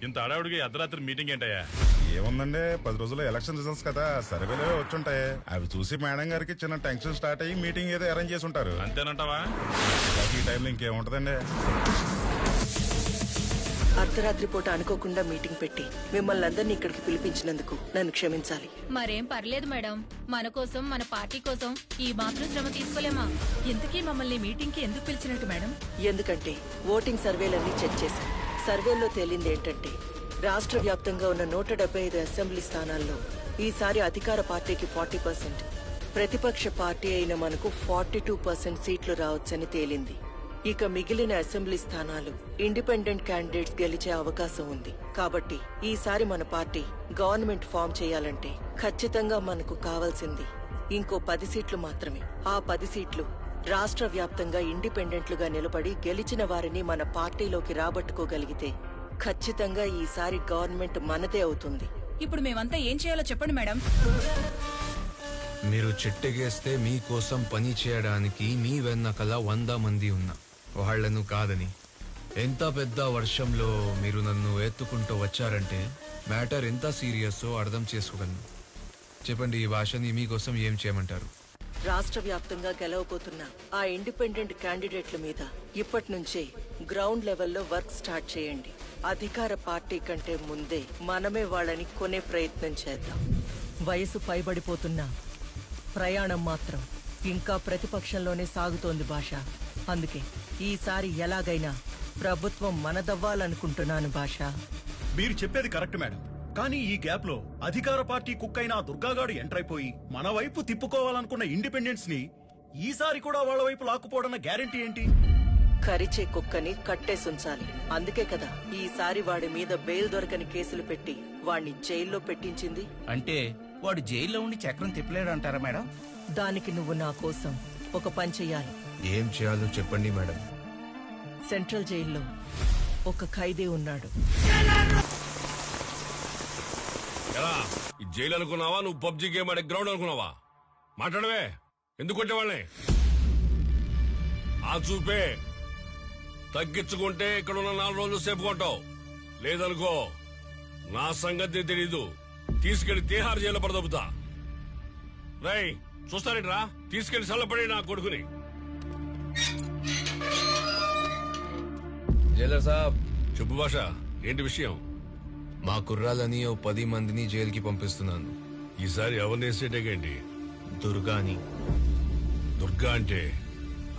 ఇంత అడావుడికి అర్ధరాత్రి మీటింగ్ ఏంటయ్యా? ఏముందండి, 10 రోజుల్లో ఎలక్షన్ రిజల్ట్స్ కదా, సర్వేలో వచ్చుంటాయి. అవి చూసి మేడం గారికి చిన్న టెన్షన్ స్టార్ట్ అయ్యి మీటింగ్ ఏదో అరేంజ్ చేసి ఉంటారు. అంతేనంటావా? ఈ టైంలో ఇంకేముంటదండి. అర్ధరాత్రి పూట అనుకోకుండా మీటింగ్ పెట్టి మిమ్మల్ని అందరినీ ఇక్కడికి పిలిపించినందుకు నన్ను క్షమించాలి. మరేం పర్లేదు మేడం, మన కోసం మన పార్టీ కోసం ఈ మాత్రం శ్రమ తీసుకోలేమా? ఇంతకీ మమ్మల్ని మీటింగ్ కి ఎందుకు పిలిచినట్టు మేడం? ఎందుకంటే ఓటింగ్ సర్వేలన్నీ చెక్ చేశాం. సర్వేల్లో తేలింది ఏంటంటే రాష్ట్ర వ్యాప్తంగా ఉన్న 175 అసెంబ్లీ స్థానాల్లో ఈసారి అధికార పార్టీకి 40%, ప్రతిపక్ష పార్టీ అయిన మనకు 42% సీట్లు రావచ్చని తేలింది. ఇక మిగిలిన అసెంబ్లీ స్థానాలు ఇండిపెండెంట్ క్యాండిడేట్స్ గెలిచే అవకాశం ఉంది. కాబట్టి ఈసారి మన పార్టీ గవర్నమెంట్ ఫామ్ చేయాలంటే ఖచ్చితంగా మనకు కావాల్సింది ఇంకో 10 సీట్లు మాత్రమే. ఆ 10 సీట్లు రాష్ట్ర వ్యాప్తంగా ఇండిపెండెంట్లుగా నిలబడి గెలిచిన వారిని మన పార్టీలోకి రాబట్టుకోగలిగితే ఖచ్చితంగా ఈసారి గవర్నమెంట్ మనదే అవుతుంది. ఇప్పుడు మేమంతా ఏం చేయాలో చెప్పండి మేడం. మీరు చెట్టెగేస్తే మీకోసం పని చేయడానికి మీ వెన్నకల 100 మంది ఉన్నా వాళ్లను కాదని, ఎంత పెద్ద వర్షంలో మీరు నన్ను ఎత్తుకుంటూ వచ్చారంటే మ్యాటర్ ఎంత సీరియస్సో అర్థం చేసుకోగలను. చెప్పండి, ఈ భాషని మీకోసం ఏం చేయమంటారు? రాష్ట్ర వ్యాప్తంగా గెలవబోతున్న ఆ ఇండిపెండెంట్ క్యాండిడేట్ల మీద ఇప్పటి నుంచే గ్రౌండ్ లెవెల్లో వర్క్ స్టార్ట్ చేయండి. అధికార పార్టీ కంటే ముందే మనమే వాళ్ళని కొనే ప్రయత్నం చేద్దాం. వయసు పైబడిపోతున్న ప్రయాణం మాత్రం ఇంకా ప్రతిపక్షంలోనే సాగుతోంది భాష. అందుకే ఈసారి ఎలాగైనా ప్రభుత్వం మనదవ్వాలనుకుంటున్నాను భాష. మీరు చెప్పేది కరెక్ట్ మేడం, కానీ ఈ గ్యాప్ లో అధికార పార్టీ కుక్కైన దుర్గాగాడు ఎంటర్ అయిపోయి మన వైపు తిప్పుకోవాలనుకున్న ఇండిపెండెన్స్ ని ఈసారి కూడా వాళ్ళ వైపు లాక్కుపోవడం గ్యారెంటీ ఏంటి? కరిచే కుక్కని కట్టేసుంచాలి. అందుకే కదా ఈసారి వాడి మీద బెయిల్ దొరకని కేసులు పెట్టి వాణ్ణి జైల్లో పెట్టించింది. అంటే వాడు జైల్లో ఉండి చక్రం తిప్పలేడు అంటారా మేడం? దానికి నువ్వు నా కోసం ఒక పని చెయ్యాలి. ఏం చేయాలో చెప్పండి మేడం. సెంట్రల్ జైల్లో ఒక ఖైదీ ఉన్నాడు. ఈ జైలు అనుకున్నావా? నువ్వు పబ్జీ గేమ్ ఆడే గ్రౌండ్ అనుకున్నావా? మాట్లాడవే, ఎందుకు కొట్టేవాళ్ళని? ఆ చూపే తగ్గించుకుంటే ఇక్కడ ఉన్న 4 రోజులు సేపు కొంటావు. లేదనుకో నా సంగతి తెలీదు, తీసుకెళ్లి తీహార్ జైల్లో పడదొబ్బుతా. రై చూస్తారేట్రా, తీసుకెళ్లి చల్లపడి నా కొడుకుని. జైలర్ సాబ్. చెప్పు భాష, ఏంటి విషయం? మా కుర్రాలని ఓ 10 మందిని జైలుకి పంపిస్తున్నాను. ఈసారి ఎవరిని వేసేటేంటి? దుర్గాని. దుర్గా అంటే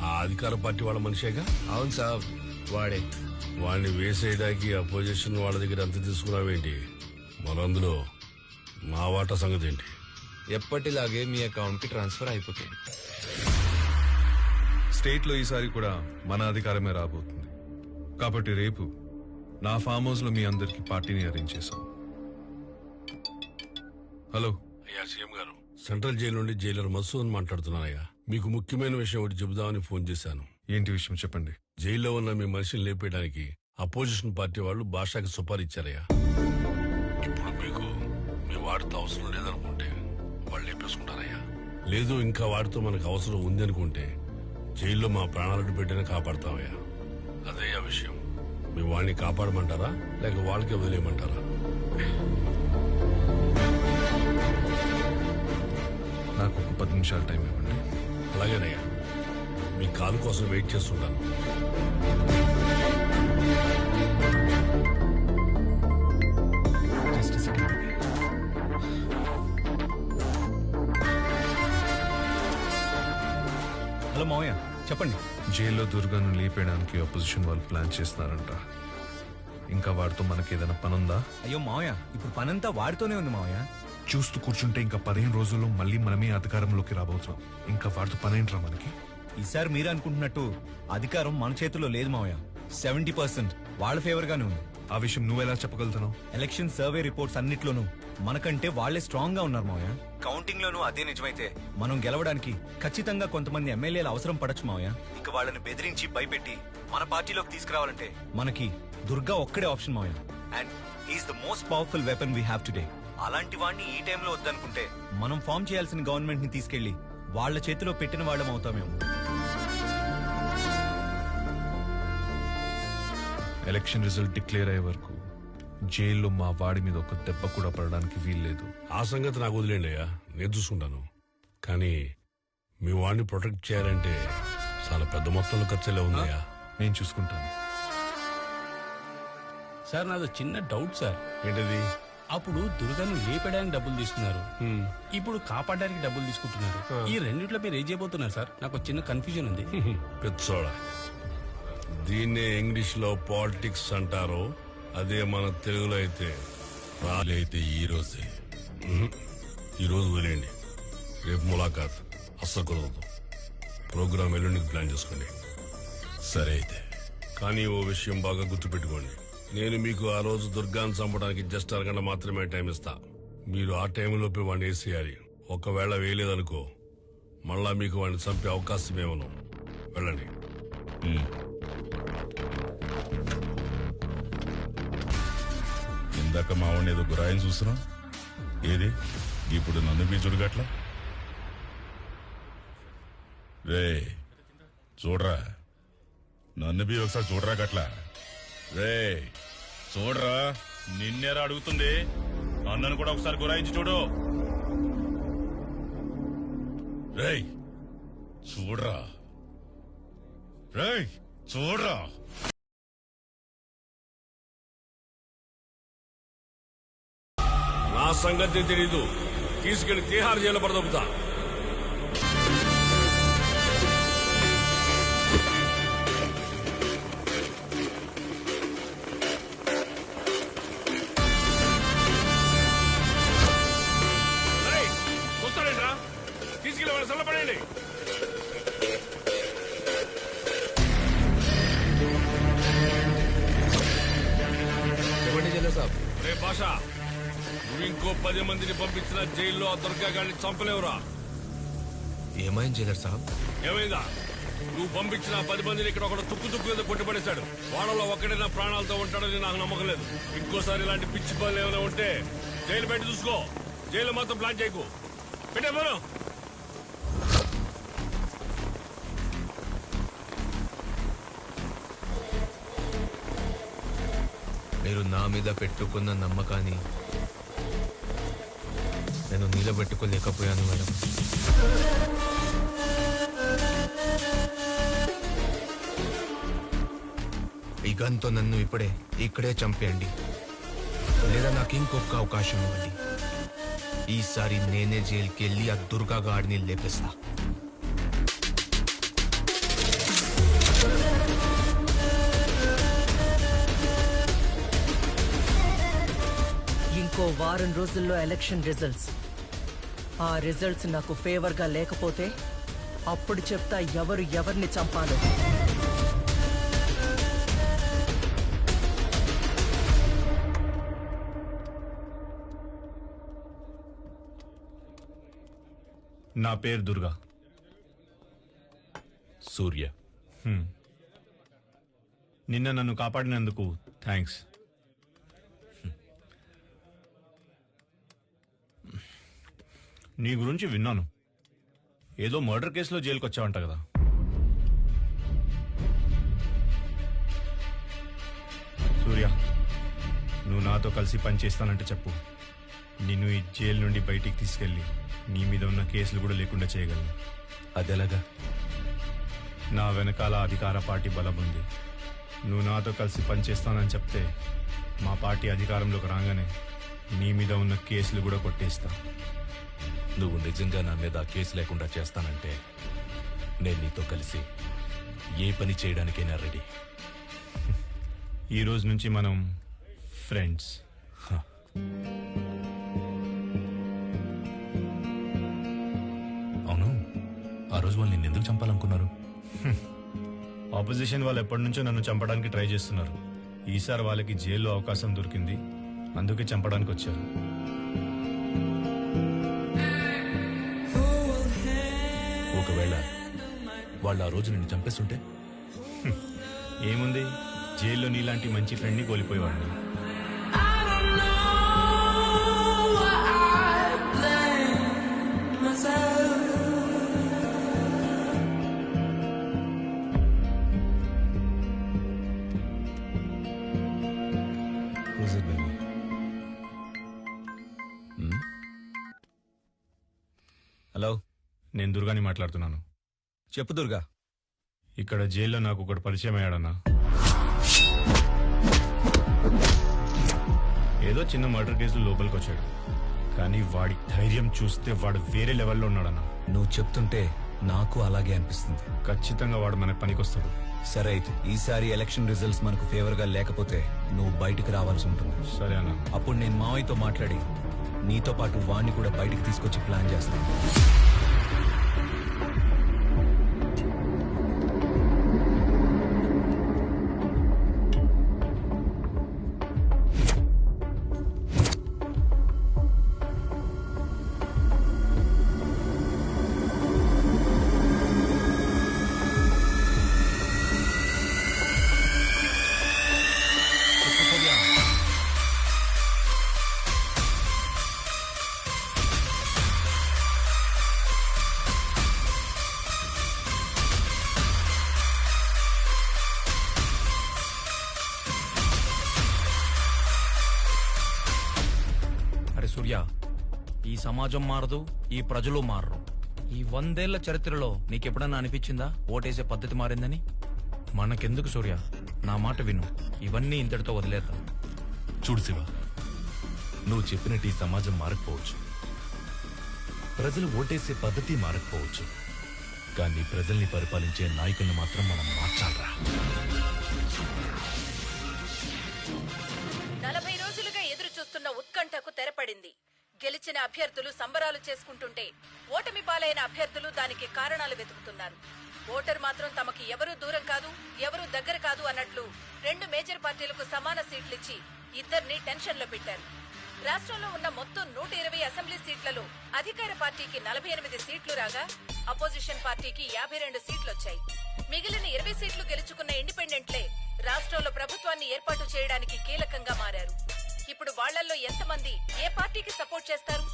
ఆ అధికార పార్టీ వాళ్ళ మనిషేగా? అవును సాబ్, వాడే. వాడిని వేసేయడానికి అపోజిషన్ వాళ్ళ దగ్గర అంత తీసుకున్నావేంటి? మనందులో నా వాటా సంగతి ఏంటి? ఎప్పటిలాగే మీ అకౌంట్ కి ట్రాన్స్ఫర్ అయిపోతుంది. స్టేట్ లో ఈసారి కూడా మన అధికారమే రాబోతుంది. కాబట్టి రేపు నా ఫామ్ హౌస్ లో మీ అందరికి పార్టీని అరేంజ్ చేశాం. హలో అయ్యా సీఎం గారు, సెంట్రల్ జైలు నుండి జైలర్ మసూద్ మాట్లాడుతున్నానయ్యా. మీకు ముఖ్యమైన విషయం ఒకటి చెబుదామని ఫోన్ చేశాను. ఏంటి విషయం చెప్పండి. జైల్లో ఉన్న మీ మనిషిని లేపేయడానికి అపోజిషన్ పార్టీ వాళ్ళు భాషకి సుపారీ ఇచ్చారయ్యా. ఇప్పుడు మీకు మీ వాడితో అవసరం లేదనుకుంటే వాళ్ళు లేపేసుకుంటారయ్యా. లేదు ఇంకా వాడితో మనకు అవసరం ఉంది అనుకుంటే జైల్లో మా ప్రాణాలను పెట్టిన కాపాడతామయ్యా. అదే ఆ విషయం. మీ వాడిని కాపాడమంటారా లేక వాళ్ళకే వదిలేయమంటారా? నాకు ఒక 10 నిమిషాలు టైం ఇవ్వండి. అలాగేనయ్యా, మీ కాల్ కోసం వెయిట్ చేస్తుంటాను. హలో మావయ్య, చెప్పండి. జైల్లో దుర్గాను లేపేయడానికి అపోజిషన్ వాళ్ళు ప్లాన్ చేస్తున్నారంట. ఇంకా వాడితో మనకి ఏదైనా పనుందా? అయ్యో మావయ్య, ఇప్పుడు పనంతా వాడితోనే ఉంది మావయ్య. చూస్తూ కూర్చుంటే ఇంకా 15 రోజుల్లో మళ్ళీ మనమే అధికారంలోకి రాబోతున్నాం. ఇంకా వాడితో పనేంట్రా మనకి? ఈసారి మీరు అనుకుంటున్నట్టు అధికారం మన చేతుల్లో లేదు మావయ్య. 70% వాళ్ళ ఫేవర్ గానే ఉంది. ఆ విషయం నువ్వెలా చెప్పగలుగుతున్నావు? ఎలక్షన్ సర్వే రిపోర్ట్స్ అన్నిట్లోనూ మనకంటే వాళ్లే స్ట్రాంగ్ గా ఉన్నారు మావయ్య. కౌంటింగ్ లోనూ అదే నిజమైతే మనం గెలవడానికి ఖచ్చితంగా కొంతమంది ఎమ్మెల్యేలు అవసరం పడచ్చు మావయ్య. ఇక వాళ్ళని బెదిరించి భయపెట్టి మన పార్టీలోకి తీసుకురావాలంటే మనకి దుర్గా ఒక్కడే ఆప్షన్ మావయ్య. And he's the most powerful weapon we have today. అలాంటి వాడిని ఈ టైంలో వద్దనుకుంటే మనం ఫామ్ చేయాల్సిన గవర్నమెంట్ ని తీసుకెళ్లి వాళ్ల చేతిలో పెట్టిన వాళ్ళం అవుతామేమో. ఎలక్షన్ రిజల్ట్ డిక్లేర్ అయ్యే వరకు జైల్లో మా వాడి మీద ఒక దెబ్బ కూడా పడడానికి వీల్లేదు. ఆ సంగతి నాకు వదిలేండి అయ్యా, నేను చూసుకుంటాను. కానీ మీ వాడిని ప్రొటెక్ట్ చేయాలంటే చాలా పెద్ద మొత్తంలో ఖర్చులే ఉందయ్యా. నేను చూసుకుంటాను. సార్ నాది చిన్న డౌట్ సార్. ఏంటది? అప్పుడు దుర్గాను లేపడానికి డబ్బులు తీసుకున్నారు, ఇప్పుడు కాపాడడానికి డబ్బులు తీసుకుంటున్నారు. ఈ రెండిట్లో మీరు ఏం చేయబోతున్నారు సార్? నాకు ఒక చిన్న కన్ఫ్యూజన్ ఉంది. పెచ్చోడా, దీన్నే ఇంగ్లీష్ లో పాలిటిక్స్ అంటారు, అదే మన తెలుగులో అయితే రాలైతే ఈ రోజే. ఈ రోజు వదిలేయండి, రేపు ములాఖాత్ అస్సలు కుదరదు. ప్రోగ్రామ్ ఎల్లుండికి ప్లాన్ చేసుకోండి. సరే అయితే, కానీ ఓ విషయం బాగా గుర్తుపెట్టుకోండి. నేను మీకు ఆ రోజు దుర్గాన్ని చంపడానికి జస్ట్ అరగంట మాత్రమే టైం ఇస్తా. మీరు ఆ టైంలోపే వాడిని వేసేయాలి. ఒకవేళ వేయలేదనుకో, మళ్ళా మీకు వాడిని చంపే అవకాశం ఏమను. వెళ్ళండి. ఇందాక మా వాడిని ఏదో గురాయిని చూస్తున్నా, ఏది ఇప్పుడు నన్ను బీచుడు గట్ల. రే చూడరా, నన్ను బీ ఒకసారి చూడరా గట్ల. రే చూడరా, నిన్నేరా అడుగుతుంది, అన్నను కూడా ఒకసారి గురాయించి చూడు. రేయ్ చూడరా, రేయ్ చూడరా. నా సంగతి తెలీదు, తీసుకెళ్లి తిహార్ జైలు పడదొబ్బుతా. చూస్తారేంట్రా, తీసుకెళ్లి వాళ్ళ చల్లపడండి. చెప్పండి జైలర్ సాబ్. రే భాషా, నువ్వు ఇంకో 10 మందిని పంపించిన జైల్లో ఆ దుర్గా గారిని చంపలేవురా. ఏమైంది జైలర్ సాబ్? ఏమైందా? నువ్వు పంపించిన 10 మందిని ఇక్కడ ఒకడు తుక్కు తుక్కు మీద కొట్టిపడేశాడు. వాళ్ళలో ఒక్కడైనా ప్రాణాలతో ఉంటాడని నాకు నమ్మకం లేదు. ఇంకోసారి ఇలాంటి పిచ్చి పనులు ఏమైనా ఉంటే జైలు పెట్టి చూసుకో. జైలు మాత్రం ప్లాన్ చేయకు. పెట్టే పోను. మీరు నా మీద పెట్టుకున్న నమ్మకాన్ని నేను నిలబెట్టుకోలేకపోయాను మేడం. ఈ గన్తో నన్ను ఇక్కడే చంపేయండి, లేదా నాకు ఇంకొక అవకాశం ఇవ్వండి. ఈసారి నేనే జైలుకి వెళ్ళి ఆ దుర్గా గాడిని లేపేస్తా. ఇంకో వారం రోజుల్లో ఎలక్షన్ రిజల్ట్స్. ఆ రిజల్ట్స్ నాకు ఫేవర్ గా లేకపోతే అప్పుడు చెప్తా ఎవరు ఎవరిని చంపాలో. నా పేరు దుర్గా. సూర్య. నిన్న నన్ను కాపాడినందుకు థ్యాంక్స్. నీ గురించి విన్నాను, ఏదో మర్డర్ కేసులో జైలుకి వచ్చావంట కదా. సూర్య, నువ్వు నాతో కలిసి పనిచేస్తానంటే చెప్పు, నిన్ను ఈ జైలు నుండి బయటికి తీసుకెళ్ళి నీ మీద ఉన్న కేసులు కూడా లేకుండా చేయగలను. అదెలాగా? నా వెనకాల అధికార పార్టీ బలం ఉంది. నువ్వు నాతో కలిసి పనిచేస్తానని చెప్తే మా పార్టీ అధికారంలోకి రాగానే నీ మీద ఉన్న కేసులు కూడా కొట్టేస్తా. నువ్వు నిజంగా నా మీద కేసు లేకుండా చేస్తానంటే నేను నీతో కలిసి ఏ పని చేయడానికైనా రెడీ. ఈ రోజు నుంచి మనం ఫ్రెండ్స్. అవును, ఆ రోజు వాళ్ళు నిన్నెందుకు చంపాలనుకున్నారు? ఆపోజిషన్ వాళ్ళు ఎప్పటి నుంచో నన్ను చంపడానికి ట్రై చేస్తున్నారు. ఈసారి వాళ్ళకి జైల్లో అవకాశం దొరికింది, అందుకే చంపడానికి వచ్చారు. ఒకవేళ వాళ్ళు ఆ రోజు నిన్ను చంపేస్తుంటే? ఏముంది, జైల్లో నీలాంటి మంచి ఫ్రెండ్ని కోల్పోయేవాడిని. Who's it, baby? హలో, నేను దుర్గాని మాట్లాడుతున్నాను. చెప్పు దుర్గా. ఇక్కడ జైల్లో నాకు ఒకటి పరిచయం అయ్యాడన్నా. ఏదో చిన్న మర్డర్ కేసులో లోపలికి వచ్చాడు, కానీ వాడి ధైర్యం చూస్తే వాడు వేరే లెవెల్లో ఉన్నాడన్నా. నువ్వు చెప్తుంటే నాకు అలాగే అనిపిస్తుంది. ఖచ్చితంగా వాడు మనకు పనికొస్తాడు. సరే అయితే ఈసారి ఎలక్షన్ రిజల్ట్స్ మనకు ఫేవర్ గా లేకపోతే నువ్వు బయటికి రావాల్సి ఉంటుంది. సరే అన్న. అప్పుడు నేను మావయ్యతో మాట్లాడి నీతో పాటు వాణ్ణి కూడా బయటికి తీసుకొచ్చి ప్లాన్ చేస్తాను. సూర్య, ఈ సమాజం మారదు, ఈ ప్రజలు మారరు. ఈ 100 ఏళ్ల చరిత్రలో నీకెప్పుడన్నా అనిపించిందా ఓటేసే పద్ధతి మారిందని? మనకెందుకు సూర్య, నా మాట విను. ఇవన్నీ ఇంతటితో వదిలేద్దాం. చూడు శివ, నువ్వు చెప్పినట్టు ఈ సమాజం మారకపోవచ్చు, ప్రజలు ఓటేసే పద్ధతి మారకపోవచ్చు, కానీ ప్రజల్ని పరిపాలించే నాయకుల్ని మాత్రం మనం మార్చాలరా. 40 రోజులుగా ఎదురు చూస్తున్న ఉత్కంఠకు తెరపడింది. గెలిచిన అభ్యర్థులు సంబరాలు చేసుకుంటుంటే ఓటమి పాలైన అభ్యర్థులు దానికి కారణాలు వెతుకుతున్నారు. ఓటర్ మాత్రం తమకి ఎవరూ దూరం కాదు, ఎవరూ దగ్గర కాదు అన్నట్లు 2 మేజర్ పార్టీలకు సమాన సీట్లిచ్చి ఇద్దరిని టెన్షన్ లో పెట్టారు. రాష్ట్రంలో ఉన్న మొత్తం 120 అసెంబ్లీ సీట్లలో అధికార పార్టీకి 48 సీట్లు రాగా అపోజిషన్ పార్టీకి 52 సీట్లొచ్చాయి. మిగిలిన 20 సీట్లు గెలుచుకున్న ఇండిపెండెంట్లే రాష్ట్రంలో ప్రభుత్వాన్ని ఏర్పాటు చేయడానికి కీలకంగా మారారు. ఇప్పుడు వాళ్లల్లో ఎంతమంది ఏ పార్టీకి సపోర్ట్ చేస్తారు,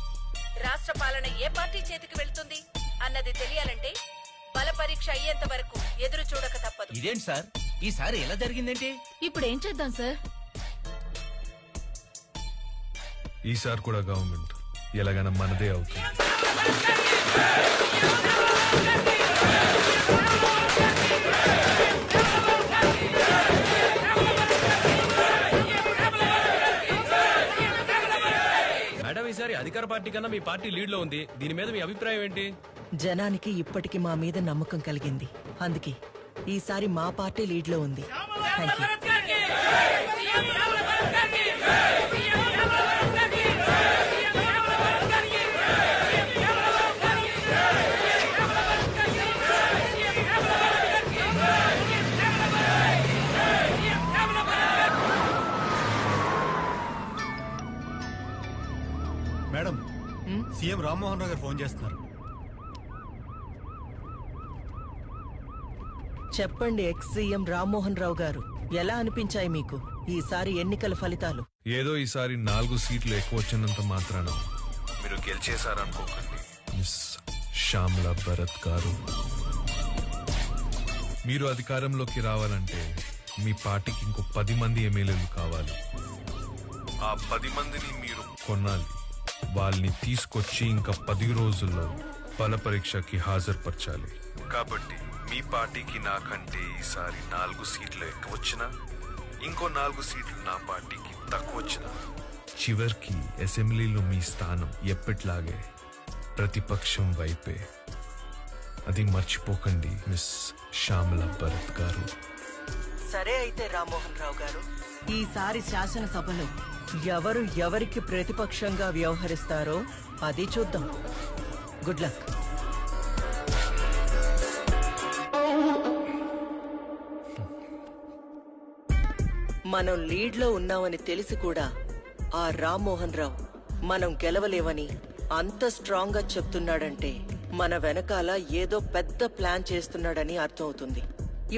రాష్ట్ర పాలన ఏ పార్టీ చేతికి వెళ్తుంది అన్నది తెలియాలంటే బల పరీక్ష అయ్యేంత వరకు ఎదురు చూడక తప్పదు. ఇదేంటి సార్, ఈసారి ఎలా జరిగిందేంటి? ఇప్పుడు ఏం చేద్దాం సార్? ఈసారి కూడా గవర్నమెంట్ ఎలాగైనా మనదే అవుతుంది. మేడం, ఈసారి అధికార పార్టీ కన్నా మీ పార్టీ లీడ్ లో ఉంది. దీని మీద మీ అభిప్రాయం ఏంటి? జనానికి ఇప్పటికి మా మీద నమ్మకం కలిగింది, అందుకే ఈసారి మా పార్టీ లీడ్ లో ఉంది. Thank you. Madam, CM Rammohan Rao garu phone చేస్తున్నారు. చెప్పండి ఎక్స్ సీఎం రామ్మోహన్ రావు గారు, ఎలా అనిపించాయి మీకు ఈసారి ఎన్నికల ఫలితాలు? ఏదో ఈసారి 4 సీట్లు ఎక్కువ వచ్చినంత మాత్రాన మీరు గెలిచేశారనుకోకండి మిస్ శ్యామల భరత్ గారు. మీరు అధికారంలోకి రావాలంటే మీ పార్టీకి ఇంకో 10 మంది ఎమ్మెల్యేలు కావాలి. ఆ 10 మందిని మీరు కొనాలి. వాళ్ళని తీసుకొచ్చి ఇంకా 10 రోజుల్లో బల పరీక్షకి హాజరుపరచాలి. కాబట్టి మీ పార్టీకి నాకంటే ఈసారి 4 సీట్లు ఎక్కువ వచ్చినా, ఇంకో 4 సీట్లు నా పార్టీకి తక్కువ వచ్చినా, చివరికి అసెంబ్లీలో మీ స్థానం ఎప్పట్లాగే ప్రతిపక్షం వైపే. అది మర్చిపోకండి మిస్ శ్యామల భరత్ గారు. సరే అయితే రామ్మోహన్ రావు గారు, ఈసారి శాసనసభలో ఎవరు ఎవరికి ప్రతిపక్షంగా వ్యవహరిస్తారో అది చూద్దాం. Good luck. మనం లీడ్ లో ఉన్నామని తెలిసి కూడా ఆ రామ్మోహన్ రావు మనం గెలవలేవని అంత స్ట్రాంగ్ గా చెప్తున్నాడంటే మన వెనకాల ఏదో పెద్ద ప్లాన్ చేస్తున్నాడని అర్థమవుతుంది.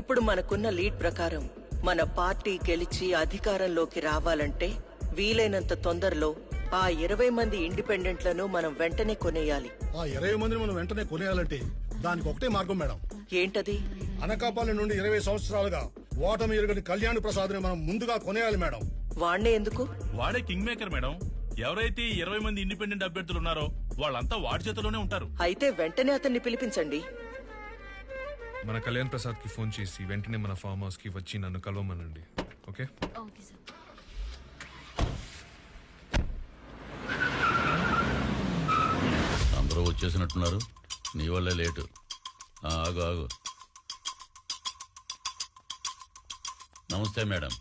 ఇప్పుడు మనకున్న లీడ్ ప్రకారం మన పార్టీ గెలిచి అధికారంలోకి రావాలంటే వీలైనంత తొందరలో ఆ 20 మంది ఇండిపెండెంట్లను మనం వెంటనే కొనేయాలి. ఆ 20 మందిని మనం వెంటనే కొనేయాలంటే దానికి ఒకటే మార్గం మేడం. ఏంటది? అనకాపల్లి నుండి 20 సంవత్సరాలుగా ఓటమి ఎరుగని కళ్యాణ్ ప్రసాద్ ని మనం ముందుగా కొనేయాలి మేడం. వాణ్ణే ఎందుకు? వాడే కింగ్ మేకర్ మేడం. ఎవరైతే 20 మంది ఇండిపెండెంట్ అభ్యర్థులు ఉన్నారో వాళ్ళంతా వాడి చేతిలోనే ఉంటారు. అయితే వెంటనే అతన్ని పిలిపించండి. మన కళ్యాణ్ ప్రసాద్ కి ఫోన్ చేసి వెంటనే మన ఫామ్ హౌస్ కి వచ్చి నన్ను కలవమనండి. ఓకే? Okay sir. అందరూ వచ్చేసినట్టున్నారు. నీ వల్లే లేటు. ఆగు ఆగు. నమస్తే మేడం.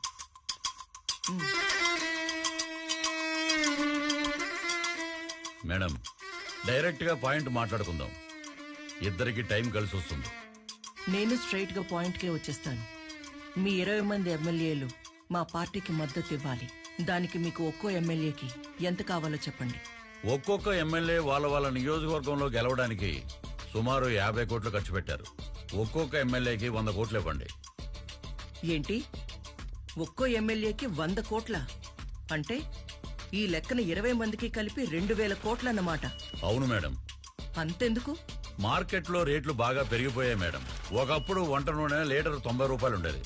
మేడం, డైరెక్ట్ గా పాయింట్ మాట్లాడుకుందాం. ఇద్దరికి టైం కలిసి వస్తుంది. నేను స్ట్రైట్ గా పాయింట్ కే వచ్చేస్తాను. మీ 20 మంది ఎమ్మెల్యేలు మా పార్టీకి మద్దతు ఇవ్వాలి. దానికి మీకు ఒక్కో ఎమ్మెల్యేకి ఎంత కావాలో చెప్పండి. ఒక్కొక్క ఎమ్మెల్యే వాళ్ళ వాళ్ళ నియోజకవర్గంలో గెలవడానికి సుమారు 50 కోట్లు ఖర్చు పెట్టారు. ఒక్కొక్క ఎమ్మెల్యేకి 100 కోట్లు ఇవ్వండి. ఏంటి, ఒక్కో ఎమ్మెల్యేకి 100 కోట్ల? అంటే ఈ లెక్కన 20 మందికి కలిపి 2000 కోట్లన్నమాట. అవును మేడం. అంతెందుకు? మార్కెట్లో రేట్లు బాగా పెరిగిపోయాయి మేడం. ఒకప్పుడు వంట నూనె లీటర్ 90 రూపాయలు ఉండేది.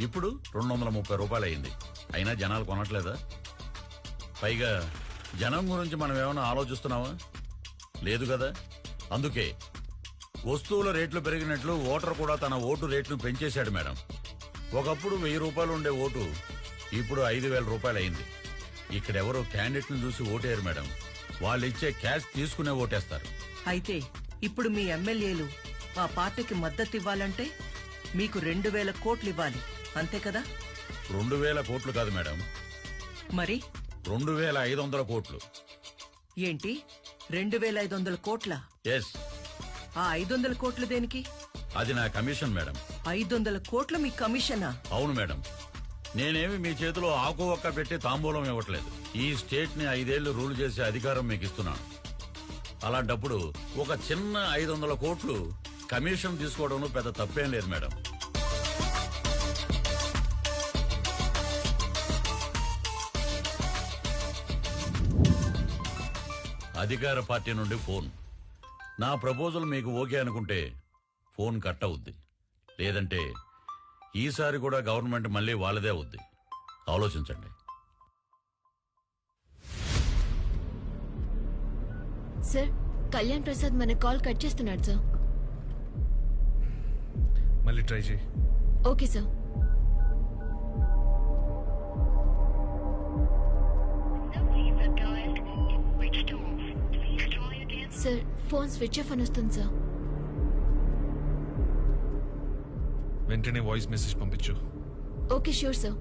ఇప్పుడు 230 రూపాయలు అయింది. అయినా జనాలు కొనట్లేదా? పైగా జనం గురించి మనం ఏమైనా ఆలోచిస్తున్నావా? లేదు కదా. అందుకే వస్తువుల రేట్లు పెరిగినట్లు ఓటర్ కూడా తన ఓటు రేట్లు పెంచేశాడు మేడం. ఒకప్పుడు 1000 రూపాయలు ఉండే ఓటు ఇప్పుడు 5000 రూపాయలు అయింది. ఇక్కడెవరో క్యాండిడేట్ ను చూసి ఓటేరు మేడం. వాళ్ళు ఇచ్చే క్యాష్ తీసుకునే ఓటేస్తారు. అయితే ఇప్పుడు మీ ఎమ్మెల్యేలు మా పార్టీకి మద్దతు ఇవ్వాలంటే మీకు 2000 కోట్లు ఇవ్వాలి, అంతే కదా? 2000 కోట్లు కాదు మేడం, మరి 2500 కోట్లు. ఏంటి, 2500 కోట్ల? ఎస్. ఆ 500 కోట్లు దేనికి? అది నా కమిషన్ మేడం. 500 కోట్లు మీ కమిషనా? అవును మేడం. నేనేమి మీ చేతిలో ఆకు ఒక్క పెట్టి తాంబూలం ఇవ్వట్లేదు. ఈ స్టేట్ ని 5 ఏళ్లు రూల్ చేసే అధికారం మీకు ఇస్తున్నాను. అలాంటప్పుడు ఒక చిన్న 500 కోట్లు కమిషన్ తీసుకోవడంలో పెద్ద తప్పేం లేదు మేడం. అధికార పార్టీ నుండి ఫోన్. నా ప్రపోజల్ మీకు ఓకే అనుకుంటే ఫోన్ కట్ అవుద్ది. లేదంటే ఈసారి కూడా గవర్నమెంట్ మళ్ళీ వాళ్ళదే అవుద్ది. ఆలోచించండి. సార్, కళ్యాణ్ ప్రసాద్ మన కాల్ కట్ చేస్తున్నాడు సార్. మళ్ళీ ట్రై చేయి. Okay sir. Sir, phone switch off అని వస్తుంది సార్. వెంటనే వాయిస్ మెసేజ్ పంపించు. Okay, sure sir.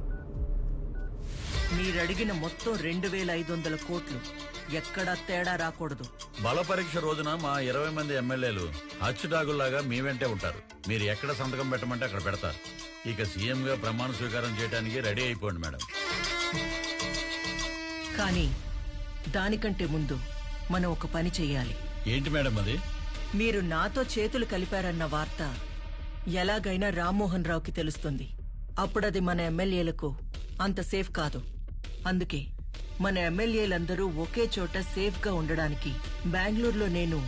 మీరడిగిన మొత్తం 2500 కోట్లు ఎక్కడా తేడా రాకూడదు. బల పరీక్ష రోజున మా 20 మంది ఎమ్మెల్యేలు హచ్చుడాగుల్లాగా మీ వెంటే ఉంటారు. మీరు ఎక్కడ సంతకం పెట్టమంటే అక్కడ పెడతారు. ఇక సీఎం గా ప్రమాణ స్వీకారం చేయడానికి రెడీ అయిపోండి మేడం. కానీ దానికంటే ముందు మనం ఒక పని చెయ్యాలి. ఏంటి మేడం అది? మీరు నాతో చేతులు కలిపారన్న వార్త ఎలాగైనా రామ్మోహన్ రావుకి తెలుస్తుంది. అప్పుడది మన ఎమ్మెల్యేలకు అంత సేఫ్ కాదు. అందుకే మన ఎమ్మెల్యేలందరూ ఒకే చోట సేఫ్ గా ఉండడానికి బెంగళూరులో నేను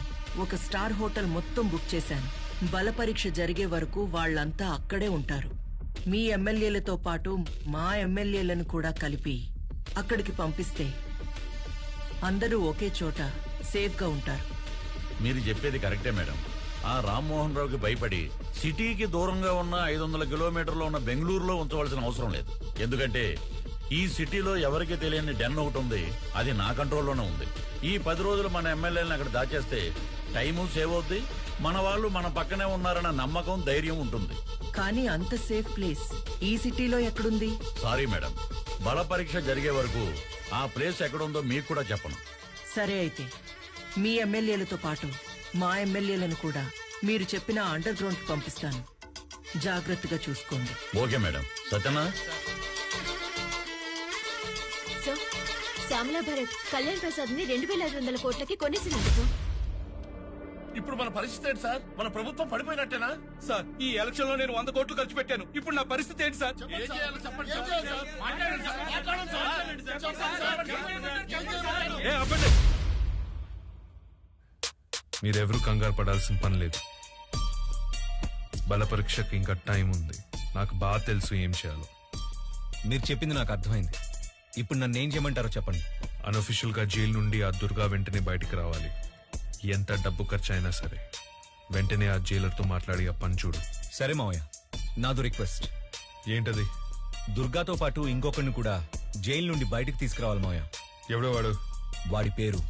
ఒక స్టార్ హోటల్ మొత్తం బుక్ చేశాను. బల పరీక్ష జరిగే వరకు వాళ్ళంతా అక్కడే ఉంటారు. మీ ఎమ్మెల్యేలతో పాటు మా ఎమ్మెల్యేలను కూడా కలిపి అక్కడికి పంపిస్తే అందరూ ఒకే చోట సేఫ్ గా ఉంటారు. మీరు చెప్పేది కరెక్టే మేడం. ఆ రామ్మోహన్ రావుకి భయపడి సిటీకి దూరంగా ఉన్న 500 కిలోమీటర్లో ఉన్న బెంగళూరులో ఉంచవలసిన అవసరం లేదు. ఎందుకంటే ఈ సిటీలో ఎవరికి తెలియని డెన్ ఒకటి ఉంది. అది నా కంట్రోల్లోనే ఉంది. ఈ 10 రోజులు మన ఎమ్మెల్యేలను అక్కడ దాచేస్తే టైము సేవ్ అవుద్ది. మన వాళ్ళు మన పక్కనే ఉన్నారన్న నమ్మకం, ధైర్యం ఉంటుంది. కానీ అంత సేఫ్ ప్లేస్ ఈ సిటీలో ఎక్కడుంది? సారీ మేడం, బల పరీక్ష జరిగే వరకు ఆ ప్లేస్ ఎక్కడుందో మీకు కూడా చెప్పను. సరే, అయితే మీ ఎమ్మెల్యేలతో పాటు మా ఎమ్మెల్యేలను కూడా మీరు చెప్పిన అండర్ గ్రౌండ్ కి పంపిస్తాను. జాగ్రత్తగా చూసుకోండి. Okay madam. సత్యనా? సార్, శ్యామలా భరత్ కళ్యాణ్ ప్రసాద్ ని 2500 కోట్లకి కొనేసింది సార్. ఇప్పుడు మన పరిస్థితి ఏంటి సార్? మన ప్రభుత్వం పడిపోయినట్టేనా సార్? ఈ ఎలక్షన్ లో నేను 100 కోట్లు ఖర్చు పెట్టాను. ఇప్పుడు నా పరిస్థితి ఏంటి సార్? ఏ ఆపండి. మీరెవరూ కంగారు పడాల్సిన పని లేదు. బల పరీక్షకి ఇంకా టైం ఉంది. నాకు బాగా తెలుసు ఏం చేయాలో. మీరు చెప్పింది నాకు అర్థమైంది. ఇప్పుడు నన్ను ఏం చేయమంటారో చెప్పండి. అన్అఫిషియల్ గా జైలు నుండి ఆ దుర్గా వెంటనే బయటికి రావాలి. ఎంత డబ్బు ఖర్చు అయినా సరే వెంటనే ఆ జైలర్తో మాట్లాడి ఆ పని చూడు. సరే మావయ్య, నాదో రిక్వెస్ట్. ఏంటది? దుర్గాతో పాటు ఇంకొకరిని కూడా జైలు నుండి బయటికి తీసుకురావాలి మావయ్య. ఎవడో వాడు? వాడి పేరు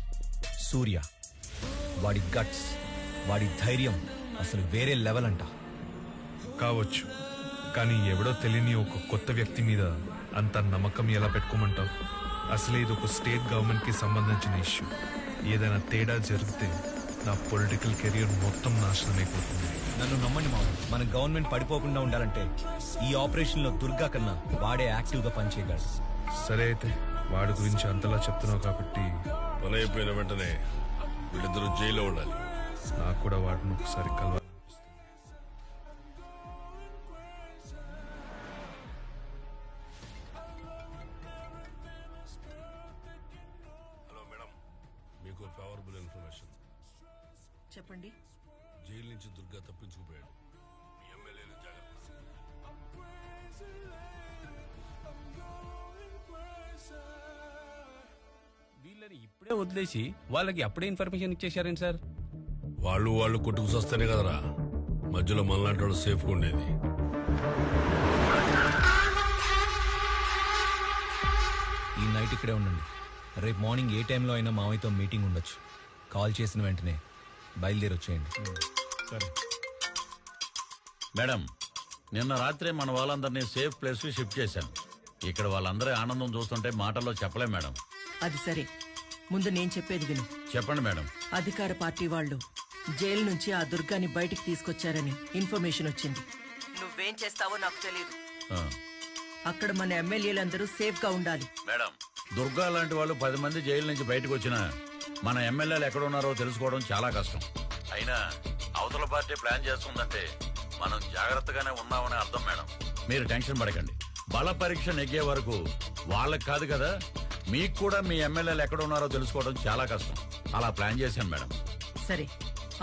సూర్య. వాడి గట్స్, వాడి ధైర్యం అసలు వేరే లెవెల్ అంట. కావచ్చు, కానీ ఎవడో తెలియని ఒక కొత్త వ్యక్తి మీద అంత నమ్మకం ఎలా పెట్టుకోమంటావు? అసలే ఇది ఒక స్టేట్ గవర్నమెంట్ కి సంబంధించిన ఇష్యూ. ఏదైనా తేడా జరిగితే నా పొలిటికల్ కెరియర్ మొత్తం నాశనం అయిపోతుంది. నన్ను నమ్మండి మావయ్య, మన గవర్నమెంట్ పడిపోకుండా ఉండాలంటే ఈ ఆపరేషన్ లో దుర్గా కన్నా వాడే యాక్టివ్ గా పనిచేయగలడు. సరే అయితే వాడి గురించి అంతలా చెప్తున్నావు కాబట్టి పని అయిపోయిన వెంటనే వీళ్ళిద్దరూ జైల్లో ఉండాలి. నాకు కూడా వాడిని ఒకసారి కలవాలి. హలో మేడం, మీకు ఫేవరబుల్ ఇన్ఫర్మేషన్. చెప్పండి. జైలు నుంచి దుర్గా తప్పించుకుపోయాడు. మీ ఎమ్మెల్యేలు జాగ్రత్త. వీళ్ళని ఇప్పుడే వదిలేసి వాళ్ళకి అప్పుడే ఇన్ఫర్మేషన్ ఇచ్చేశారేంటి సార్? వాళ్ళు కొట్టుకు వస్తేనే కదరా మధ్యలో మనలాంటి వాడు సేఫ్గా ఉండేది. ఈ నైట్ ఇక్కడే ఉండండి. రేపు మార్నింగ్ ఏ టైంలో అయినా మావయ్యతో మీటింగ్ ఉండొచ్చు. కాల్ చేసిన వెంటనే బయలుదేరి వచ్చేయండి. సరే మేడం, నిన్న రాత్రి మన వాళ్ళందరినీ సేఫ్ ప్లేస్ కి షిఫ్ట్ చేశాను. ఇక్కడ వాళ్ళందరి ఆనందం చూస్తుంటే మాటల్లో చెప్పలేం మేడం. అది సరే, ముందు నేను చెప్పేది విను. చెప్పండి మేడం. అధికార పార్టీ వాళ్ళు జైలు నుంచి ఆ దుర్గాని బయటికి తీసుకొచ్చారని ఇన్ఫర్మేషన్ వచ్చింది. నువ్వేం చేస్తావో నాకు తెలియదు. అక్కడ మన ఎమ్మెల్యేలందరూ సేఫ్ గా ఉండాలి. మేడం, దుర్గా లాంటి వాళ్ళు 10 మంది జైలు నుంచి బయటకు వచ్చినా మన ఎమ్మెల్యేలు ఎక్కడ ఉన్నారో తెలుసుకోవడం చాలా కష్టం. అయినా అవతల పార్టీ ప్లాన్ చేస్తుందంటే మనం జాగ్రత్తగానే ఉన్నామని అర్థం మేడం. మీరు టెన్షన్ పడకండి. బల పరీక్ష నెగ్గే వరకు వాళ్ళకి కాదు కదా, మీకు కూడా మీ ఎమ్మెల్యేలు ఎక్కడ ఉన్నారో తెలుసుకోవడం చాలా కష్టం. అలా ప్లాన్ చేశాను మేడం. సరే,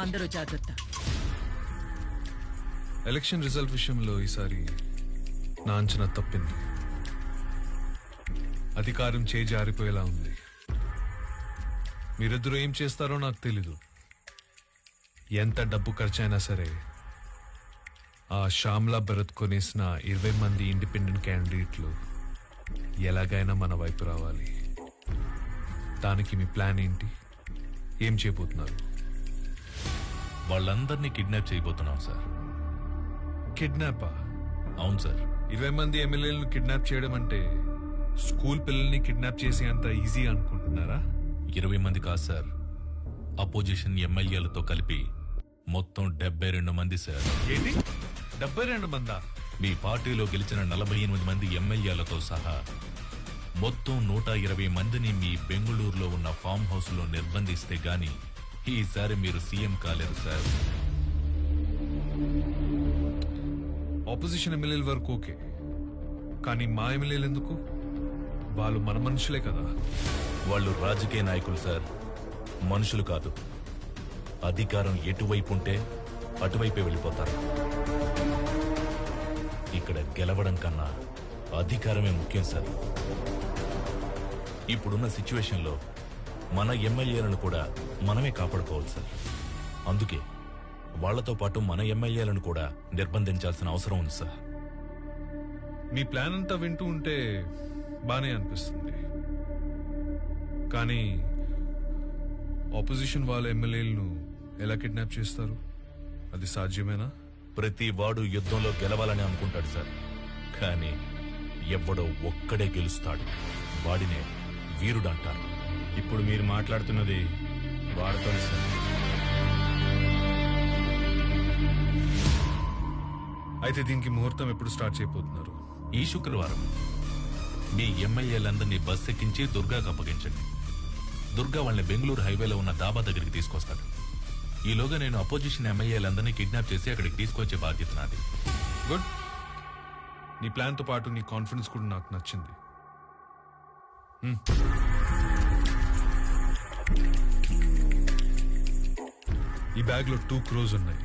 అందరూ జాగ్రత్త. ఎలక్షన్ రిజల్ట్ విషయంలో ఈసారి నా అంచనా తప్పింది. అధికారం జారిపోయేలా ఉంది. మీరిద్దరూ ఏం చేస్తారో నాకు తెలీదు. ఎంత డబ్బు ఖర్చైనా సరే ఆ శ్యామ్లా భరత్ కొనేసిన 20 మంది ఇండిపెండెంట్ క్యాండిడేట్లు ఎలాగైనా మన వైపు రావాలి. దానికి మీ ప్లాన్ ఏంటి? ఏం చేయబోతున్నారు? వాళ్ళందరినీ కిడ్నాప్ చేయబోతున్నాం సార్. కిడ్నాపా? అవును సార్. 20 మంది ఎమ్మెల్యేలను కిడ్నాప్ చేయడం అంటే స్కూల్ పిల్లల్ని కిడ్నాప్ చేసే అంత ఈజీ అనుకుంటున్నారా? 20 మంది కాదు సార్, అపోజిషన్ ఎమ్మెల్యేలతో కలిపి మొత్తం 72 మంది సార్. ఏంటి 72 మందా? మీ పార్టీలో గెలిచిన 48 మంది ఎమ్మెల్యేలతో సహా మొత్తం 120 మందిని మీ బెంగళూరులో ఉన్న ఫామ్ హౌస్ లో నిర్బంధిస్తే గాని ఈసారి మీరు సీఎం కాలేరు సార్. ఆపోజిషన్ ఎమ్మెల్యేల వరకు ఓకే, కానీ మా ఎమ్మెల్యేలు ఎందుకు? వాళ్ళు మన మనుషులే కదా. వాళ్ళు రాజకీయ నాయకులు సార్, మనుషులు కాదు. అధికారం ఎటువైపు ఉంటే అటువైపే వెళ్ళిపోతారు. ఇక్కడ గెలవడం కన్నా అధికారమే ముఖ్యం సార్. ఇప్పుడున్న సిచ్యువేషన్లో మన ఎమ్మెల్యేలను కూడా మనమే కాపాడుకోవాలి సార్. అందుకే వాళ్లతో పాటు మన ఎమ్మెల్యేలను కూడా నిర్బంధించాల్సిన అవసరం ఉంది సార్. మీ ప్లాన్ అంతా వింటూ ఉంటే బానే అనిపిస్తుంది, కానీ ఆపోజిషన్ వాళ్ళ ఎమ్మెల్యేలను ఎలా కిడ్నాప్ చేస్తారు? అది సాధ్యమేనా? ప్రతి వాడు యుద్ధంలో గెలవాలని అనుకుంటాడు సార్, కానీ ఎవడో ఒక్కడే గెలుస్తాడు. వాడినే వీరుడు అంటారు. ఇప్పుడు మీరు మాట్లాడుతున్నది వాడితోనే సార్. అయితే దీనికి ముహూర్తం ఎప్పుడు స్టార్ట్ చేయబోతున్నారు? ఈ శుక్రవారం మీ ఎమ్మెల్యేలందరినీ బస్ ఎక్కించి దుర్గాకు అప్పగించండి. దుర్గా వాళ్ళని బెంగళూరు హైవేలో ఉన్న దాబా దగ్గరికి తీసుకొస్తాడు. ఈలోగా నేను అపోజిషన్ ఎమ్మెల్యేలందరినీ కిడ్నాప్ చేసి అక్కడికి తీసుకొచ్చే బాధ్యత నాది. గుడ్. నీ ప్లాన్ తో పాటు నీ కాన్ఫిడెన్స్ కూడా నాకు నచ్చింది. ఈ బ్యాగ్ లో 2 crores ఉన్నాయి.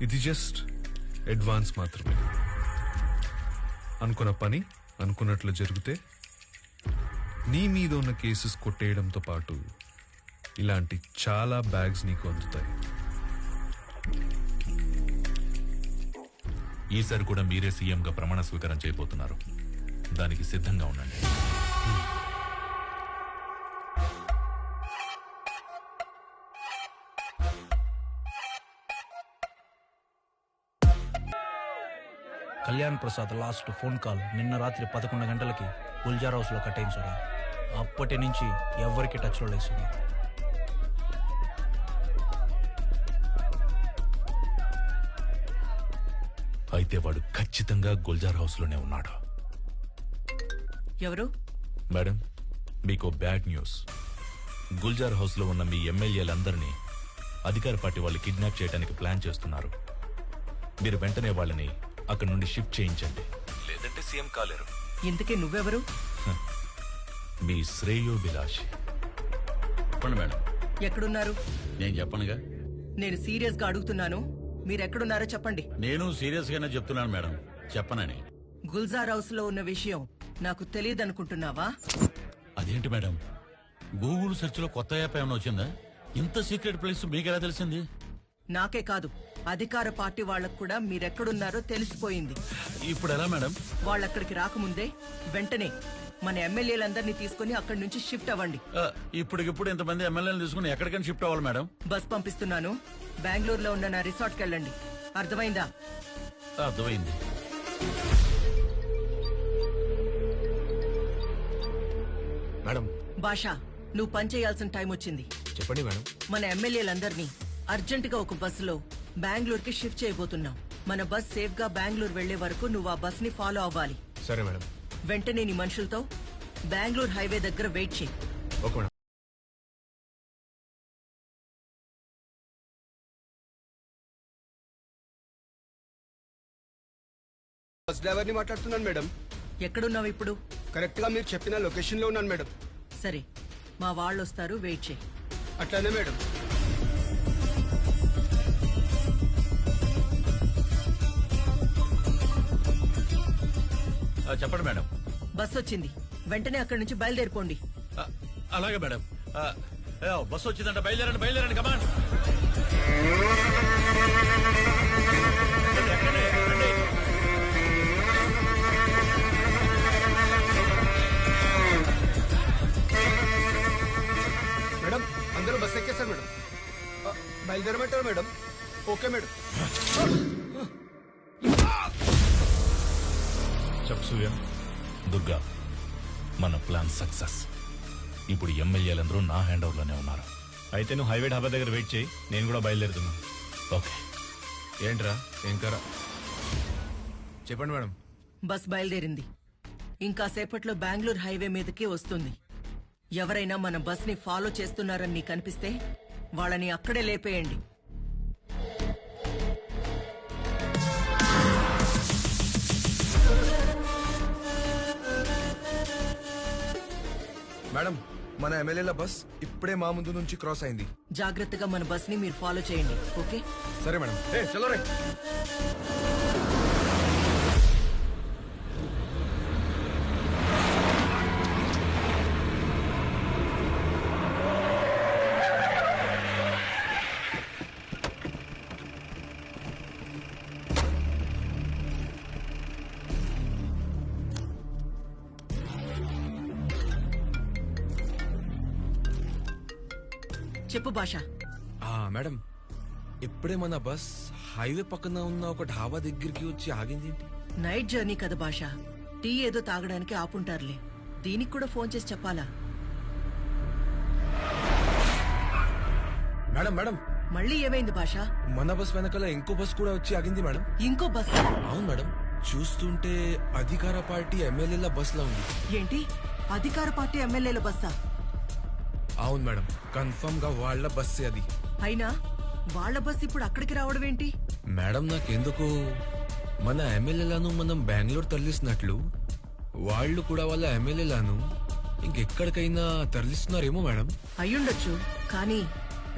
ఇది జస్ట్ అడ్వాన్స్ మాత్రమే. అనుకున్న పని అనుకున్నట్లు జరిగితే నీ మీద ఉన్న కేసెస్ కొట్టేయడంతో పాటు ఇలాంటి చాలా బ్యాగ్స్ నీకు అందుతాయి. ఈసారి కూడా మీరే సీఎంగా ప్రమాణ స్వీకారం చేయబోతున్నారు. దానికి సిద్ధంగా ఉండండి. Kalyan Prasad last phone call నిన్న రాత్రి 11 గంటలకి గుల్జార్ హౌస్ లో కట్ అయింది సుధా. అప్పటి నుంచి ఎవ్వరికి టచ్ లో లేదు సుధా. అయితే వాడు ఖచ్చితంగా గుల్జార్ హౌస్ లోనే ఉన్నాడు. ఎవరు? మేడం, మీకు బ్యాడ్ న్యూస్. గుల్జార్ హౌస్ లో ఉన్న మీ ఎమ్మెల్యేలందరినీ అధికార పార్టీ వాళ్ళు కిడ్నాప్ చేయడానికి ప్లాన్ చేస్తున్నారు. మీరు వెంటనే వాళ్ళని అక్కడి నుండి షిఫ్ట్ చేయించండి, లేదంటే సీఎం కాలేరు. ఇంతకీ నువ్వెవరు? మీ శ్రేయోభిలాషి. చెప్పండి మేడం. ఎక్కడున్నారు? నేను చెప్పనుగా. నేను సీరియస్ గా అడుగుతున్నాను, మీరెక్కడున్నారో చెప్పండి. నేను సీరియస్ గానే చెప్తున్నాను మేడం, చెప్పనని. గుల్జార్ హౌస్ లో ఉన్న విషయం నాకు తెలియదనుకుంటున్నావా? అదేంటి మేడం, గూగుల్ సెర్చ్ లో కొత్త యాప్ ఏమైనా వచ్చిందా? ఇంత సీక్రెట్ ప్లేస్ మీకెలా తెలిసింది? నాకే కాదు, అధికార పార్టీ వాళ్ళకు కూడా మీరెక్కడున్నారో తెలిసిపోయింది. ఇప్పుడు ఎలా మేడం? వాళ్ళక్కడికి రాకముందే వెంటనే మన ఎమ్మెల్యేలందరినీ తీసుకుని అక్కడి నుంచి షిఫ్ట్ అవ్వండి. ఇప్పటికిప్పుడు ఇంతమంది ఎమ్మెల్యేలు తీసుకుని ఎక్కడికైనా షిఫ్ట్ అవ్వాలి మేడం? బస్ పంపిస్తున్నాను, బెంగళూరులో ఉన్న నా రిసార్ట్కి వెళ్ళండి. అర్థమైందా? అర్థమైంది. మేడం. భాషా, నువ్వు పని చేయాల్సిన టైం వచ్చింది. చెప్పండి మేడం. మన ఎమ్మెల్యేలందరినీ అర్జెంటుగా ఒక బస్సులో బెంగళూరుకి షిఫ్ట్ చేయబోతున్నాం. మన బస్ సేఫ్ గా బెంగళూరు వెళ్లే వరకు నువ్వు ఆ బస్ ని ఫాలో అవ్వాలి. సరే మేడం. వెంటనే నీ మనుషులతో బెంగళూరు హైవే దగ్గర వెయిట్ చేయి. Okay madam. బస్ డ్రైవర్ ని మాట్లాడుతున్నాను మేడం. ఎక్కడున్నావు ఇప్పుడు? కరెక్ట్ గా మీరు చెప్పిన లొకేషన్ లో ఉన్నాను మేడం. సరే, మా వాళ్ళు వస్తారు, వెయిట్ చేయి. అట్లానే మేడం. చెప్పండి మేడం. బస్ వచ్చింది, వెంటనే అక్కడి నుంచి బయలుదేరిపోండి. అలాగే మేడం. బస్సు వచ్చిందంట, బయలుదేరండి బయలుదేరండి, కమాన్. మేడం, అందరూ బస్ ఎక్కేశారు మేడం. బయలుదేరమంటారు మేడం? Okay madam. చెప్పు సూర్య. దుర్గా, మన ప్లాన్ సక్సెస్. ఇప్పుడు ఎమ్మెల్యేలందరూ నా హ్యాండ్ ఓవర్ లోనే ఉన్నారు. అయితే నువ్వు హైవే ఢాబా దగ్గర వెయిట్ చేయి, నేను కూడా బయలుదేరుతున్నా. ఓకే. ఏంట్రా ఏంకరా? చెప్పండి మేడం. బస్ బయలుదేరింది, ఇంకా సేపట్లో బెంగళూరు హైవే మీదకి వస్తుంది. ఎవరైనా మన బస్ ని ఫాలో చేస్తున్నారని నీకు అనిపిస్తే వాళ్ళని అక్కడే లేపేయండి. మేడం, మన ఎమ్మెల్యేల బస్ ఇప్పుడే మా ముందు నుంచి క్రాస్ అయింది. జాగ్రత్తగా మన బస్ ని మీరు ఫాలో చేయండి. ఓకే? సరే మేడం. చలో రే. చెప్పు భాష. మేడం, ఇప్పుడే మన బస్ హైవే పక్కన ఉన్న ఒక ఢాబా దగ్గరికి వచ్చి ఆగింది. నైట్ జర్నీ కదా భాష, టీ ఏదో తాగడానికి ఆపుంటారులే. దీనికి కూడా ఫోన్ చేసి చెప్పాలా? మేడం మేడం, మళ్ళీ ఏమైంది భాష? మన బస్ వెనకాల ఇంకో బస్ కూడా వచ్చి ఆగింది మేడం. ఇంకో బస్? అవును మేడం, చూస్తుంటే అధికార పార్టీ ఎమ్మెల్యేల బస్ లా ఉంది. ఏంటి, అధికార పార్టీ ఎమ్మెల్యేల బస్సా? అవును మేడం, కన్ఫర్మ్ గా వాళ్ళ బస్సే అది. అయినా వాళ్ళ బస్ ఇప్పుడు అక్కడికి రావడం ఏంటి? మేడం, నాకెందుకు మన ఎమ్మెల్యేలను మనం బెంగళూరు తరలిస్తున్నట్లు వాళ్ళు కూడా వాళ్ళ ఎమ్మెల్యేలను ఇంకెక్కడికైనా తరలిస్తున్నారేమో మేడం. అయ్యుండొచ్చు, కానీ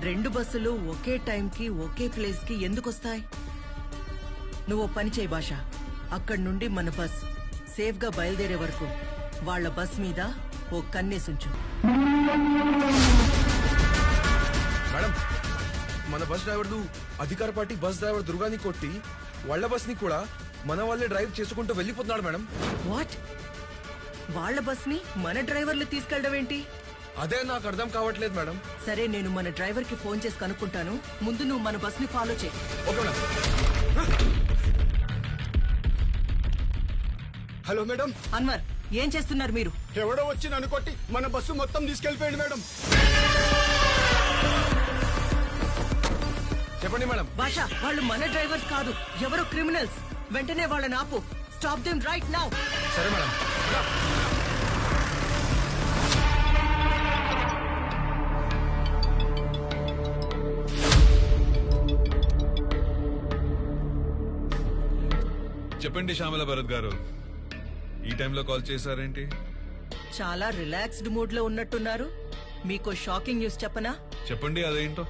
2 బస్సులు ఒకే టైంకి ఒకే ప్లేస్ కి ఎందుకొస్తాయి? నువ్వు పని చేయి భాష, అక్కడి నుండి మన బస్ సేఫ్ గా బయలుదేరే వరకు వాళ్ళ బస్ మీద ఓ కన్నేసుంచు. మేడం, మన బస్ డ్రైవర్లు అధికార పార్టీ బస్ డ్రైవర్ దుర్గాని కొట్టి వాళ్ళ బస్ ని కూడా మన వాళ్ళే డ్రైవ్ చేసుకుంటూ వెళ్ళిపోతున్నాడు మేడం. వాట్? వాళ్ళ బస్ ని మన డ్రైవర్లు తీసుకెళ్ళడం ఏంటి? అదే నాకు అర్థం కావట్లేదు మేడం. సరే, నేను మన డ్రైవర్ కి ఫోన్ చేసి కనుక్కుంటాను. ముందు నువ్వు మన బస్ ని ఫాలో చేయి. Okay madam. Hello madam. Anwar, ఏం చేస్తున్నారు మీరు? ఎవడో వచ్చి నన్ను కొట్టి మన బస్సు మొత్తం తీసుకెళ్లిపోయాడు మేడం. చెప్పండి మేడం. భాష, వాళ్ళు మన డ్రైవర్స్ కాదు, ఎవరో క్రిమినల్స్. వెంటనే వాళ్ళని ఆపు. Stop them right now. సరే మేడం. చెప్పండి శ్యామల భరత్ గారు, ఈ టైంలో కాల్ చేశారేంటి? చాలా రిలాక్స్డ్ మూడ్ లో ఉన్నట్టున్నారు. మీకు షాకింగ్ న్యూస్ చెప్పనా? చెప్పండి, అదేంటో.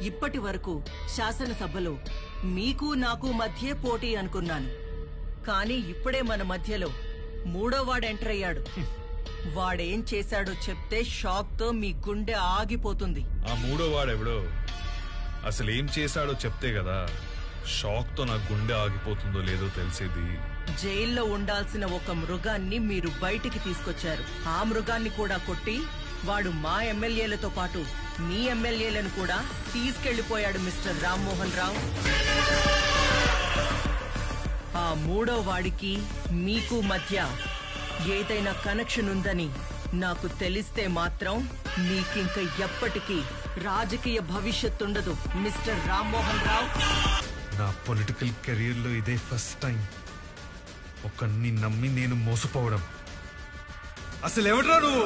ఇప్పటి వరకు శాసనసభలో మీకు నాకు మధ్య పోటీ అనుకున్నాను. కానీ ఇప్పుడే మన మధ్యలో మూడో వాడు ఎంటర్ అయ్యాడు. వాడేం చేశాడో చెప్తే షాక్ తో మీ గుండె ఆగిపోతుంది. ఆ మూడో వాడెవడో అసలు ఏం చేశాడో చెప్తే కదా షాక్ తో నా గుండె ఆగిపోతుందో లేదో తెలిసేది. జైల్లో ఉండాల్సిన ఒక మృగాన్ని మీరు బయటికి తీసుకొచ్చారు. ఆ మృగాన్ని కూడా కొట్టి వాడు మా ఎమ్మెల్యేలతో పాటు మీ ఎమ్మెల్యేలను కూడా తీసుకెళ్లిపోయాడు మిస్టర్ రామ్మోహన్ రావు. ఆ మూడో వాడికి మీకు మధ్య ఏదైనా కనెక్షన్ ఉందని నాకు తెలిస్తే మాత్రం మీకింక ఎప్పటికీ రాజకీయ భవిష్యత్తుండదు మిస్టర్ రామ్మోహన్ రావు. నా పొలిటికల్ కెరీర్ లో ఇదే ఫస్ట్ టైం ఒకరిని నమ్మి నేను మోసపోవడం. అసలు ఎవడ్రా నువ్వు?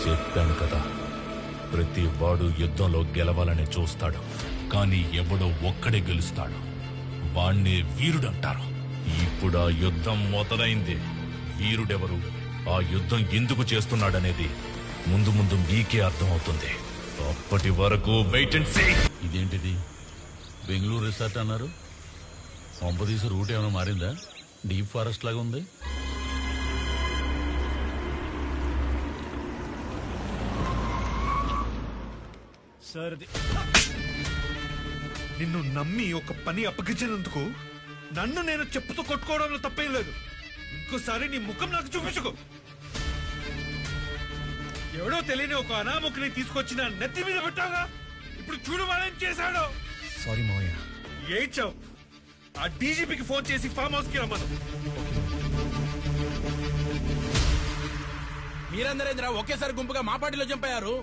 చెప్పాను కదా, ప్రతి వాడు యుద్ధంలో గెలవాలని చూస్తాడు, కానీ ఎవడో ఒక్కడే గెలుస్తాడు. వాణ్ణే వీరుడంటారు. ఇప్పుడు ఆ యుద్ధం మొదలైంది. వీరుడెవరు, ఆ యుద్ధం ఎందుకు చేస్తున్నాడనేది ముందు ముందు మీకే అర్థమవుతుంది. అప్పటి వరకు వెయిట్ అండ్ సీ. ఇదేంటిది? బెంగళూరు రిసార్ట్ అన్నారు. పంపదీసి రూట్ ఏమైనా మారిందా? డీప్ ఫారెస్ట్ లాగా ఉంది. నిన్ను నమ్మి ఒక పని అప్పగించినందుకు నన్ను నేను చెప్పుతూ కొట్టుకోవడంలో తప్పేం లేదు. ఇంకోసారి నీ ముఖం నాకు చూపించుకో. ఎవడో తెలియని ఒక అనామకుని తీసుకొచ్చి నా నెత్తి మీద పెట్టాగా. ఇప్పుడు చూడు వాడేం చేశాడో. సారీ మావయ్య. ఏడ్చావు. ఆ డీజీపీకి ఫోన్ చేసి ఫామ్ హౌస్ కి రమ్మను. మీరందరేంద్రా ఒకేసారి గుంపుగా మా పార్టీలో చంపారు?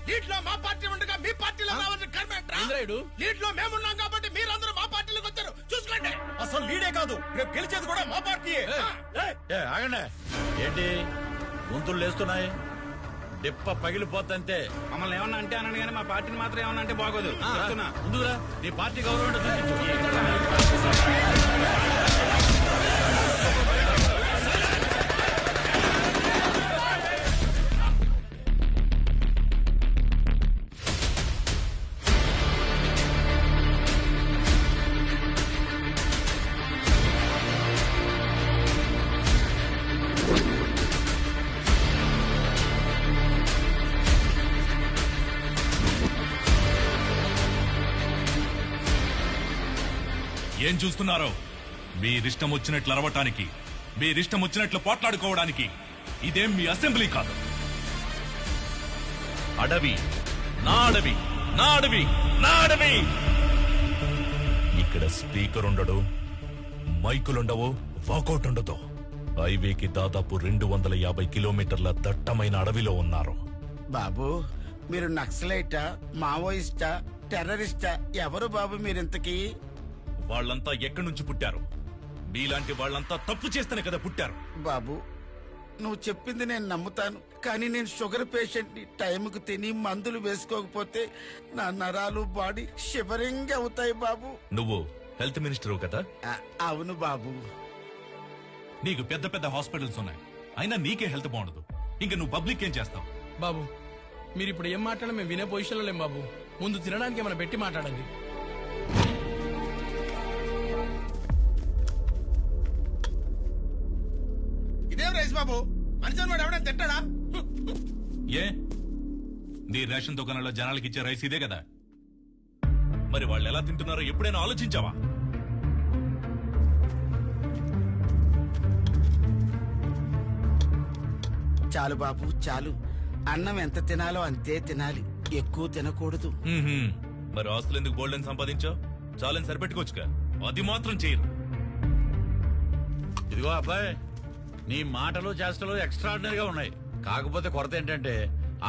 లీడ్లో మా పార్టీ ఉండగా మీ పార్టీలో రావాలని కర్మేంట్రా? లీడ్లో మేమున్నాం కాబట్టి మీరందరూ మా పార్టీలోకి వచ్చారు. చూసుకోండి. అసలు లీడే కాదు, రేపు గెలిచేది కూడా మా పార్టీయే. ఆగండి. ఏంటి గొంతులు లేస్తున్నాయి? దెప్ప పగిలిపోతంతే. మమ్మల్ని ఏమన్నా అంటే అన్నాను కానీ మా పార్టీని మాత్రం ఏమన్నా అంటే బాగోదు. ముందుగా నీ పార్టీ గౌరవం ఏం చూస్తున్నారో? మీరిష్టం వచ్చినట్లు అరవటానికి, మీరిష్టం వచ్చినట్లు పోట్లాడుకోవడానికి ఇదేం మీ అసెంబ్లీ కాదు. అడవి, నా అడవి, నా అడవి, నా అడవి. ఇక్కడ స్పీకర్ ఉండడు, మైకులుండవు, వాకౌట్ ఉండదు. హైవేకి దాదాపు 250 కిలోమీటర్ల దట్టమైన అడవిలో ఉన్నారు. బాబు, మీరు నక్సలైటా, మావోయిస్టా, టెర్రరిస్టా? ఎవరు బాబు మీరింతకీ? వాళ్ళంతా ఎక్కడి నుంచి పుట్టారు? మీలాంటి వాళ్ళంతా తప్పు చేస్తేనే కదా పుట్టారు. బాబు, నువ్వు చెప్పింది నేను నమ్ముతాను, కానీ నేను షుగర్ పేషెంట్ ని. టైంకు తిని మందులు వేసుకోకపోతే నా నరాలు బాడీ షివరింగ్ అవుతాయి బాబు. నువ్వు హెల్త్ మినిస్టర్ కదా? అవును బాబు. నీకు పెద్ద పెద్ద హాస్పిటల్స్ ఉన్నాయి, అయినా నీకే హెల్త్ బాగుండదు. ఇంకా నువ్వు పబ్లిక్ ఏం చేస్తావు? బాబు, మీరు ఇప్పుడు ఏం మాట్లాడాలి మేము వినే పొజిషన్లో లేం బాబు. ముందు తినడానికి ఏమైనా పెట్టి మాట్లాడండి. ఇదేం రైస్ బాబు, మనిషి వాడు ఎవడైనా తింటాడా? ఏ నీ రేషన్ దుకాణంలో జనాలకి ఇచ్చే రైస్ ఇదే కదా, మరి వాళ్ళు ఎలా తింటున్నారో ఎప్పుడైనా ఆలోచించావా? చాలు బాబు చాలు. అన్నం ఎంత తినాలో అంతే తినాలి, ఎక్కువ తినకూడదు. మరి ఆస్తులు ఎందుకు బోల్డెన్ సంపాదించావు? చాలని సరిపెట్టుకోవచ్చుగా, అది మాత్రం చేయరు. ఇదిగో అబ్బాయి, నీ మాటలు చేష్టలు ఎక్స్ట్రాడినరీగా ఉన్నాయి. కాకపోతే కొరత ఏంటంటే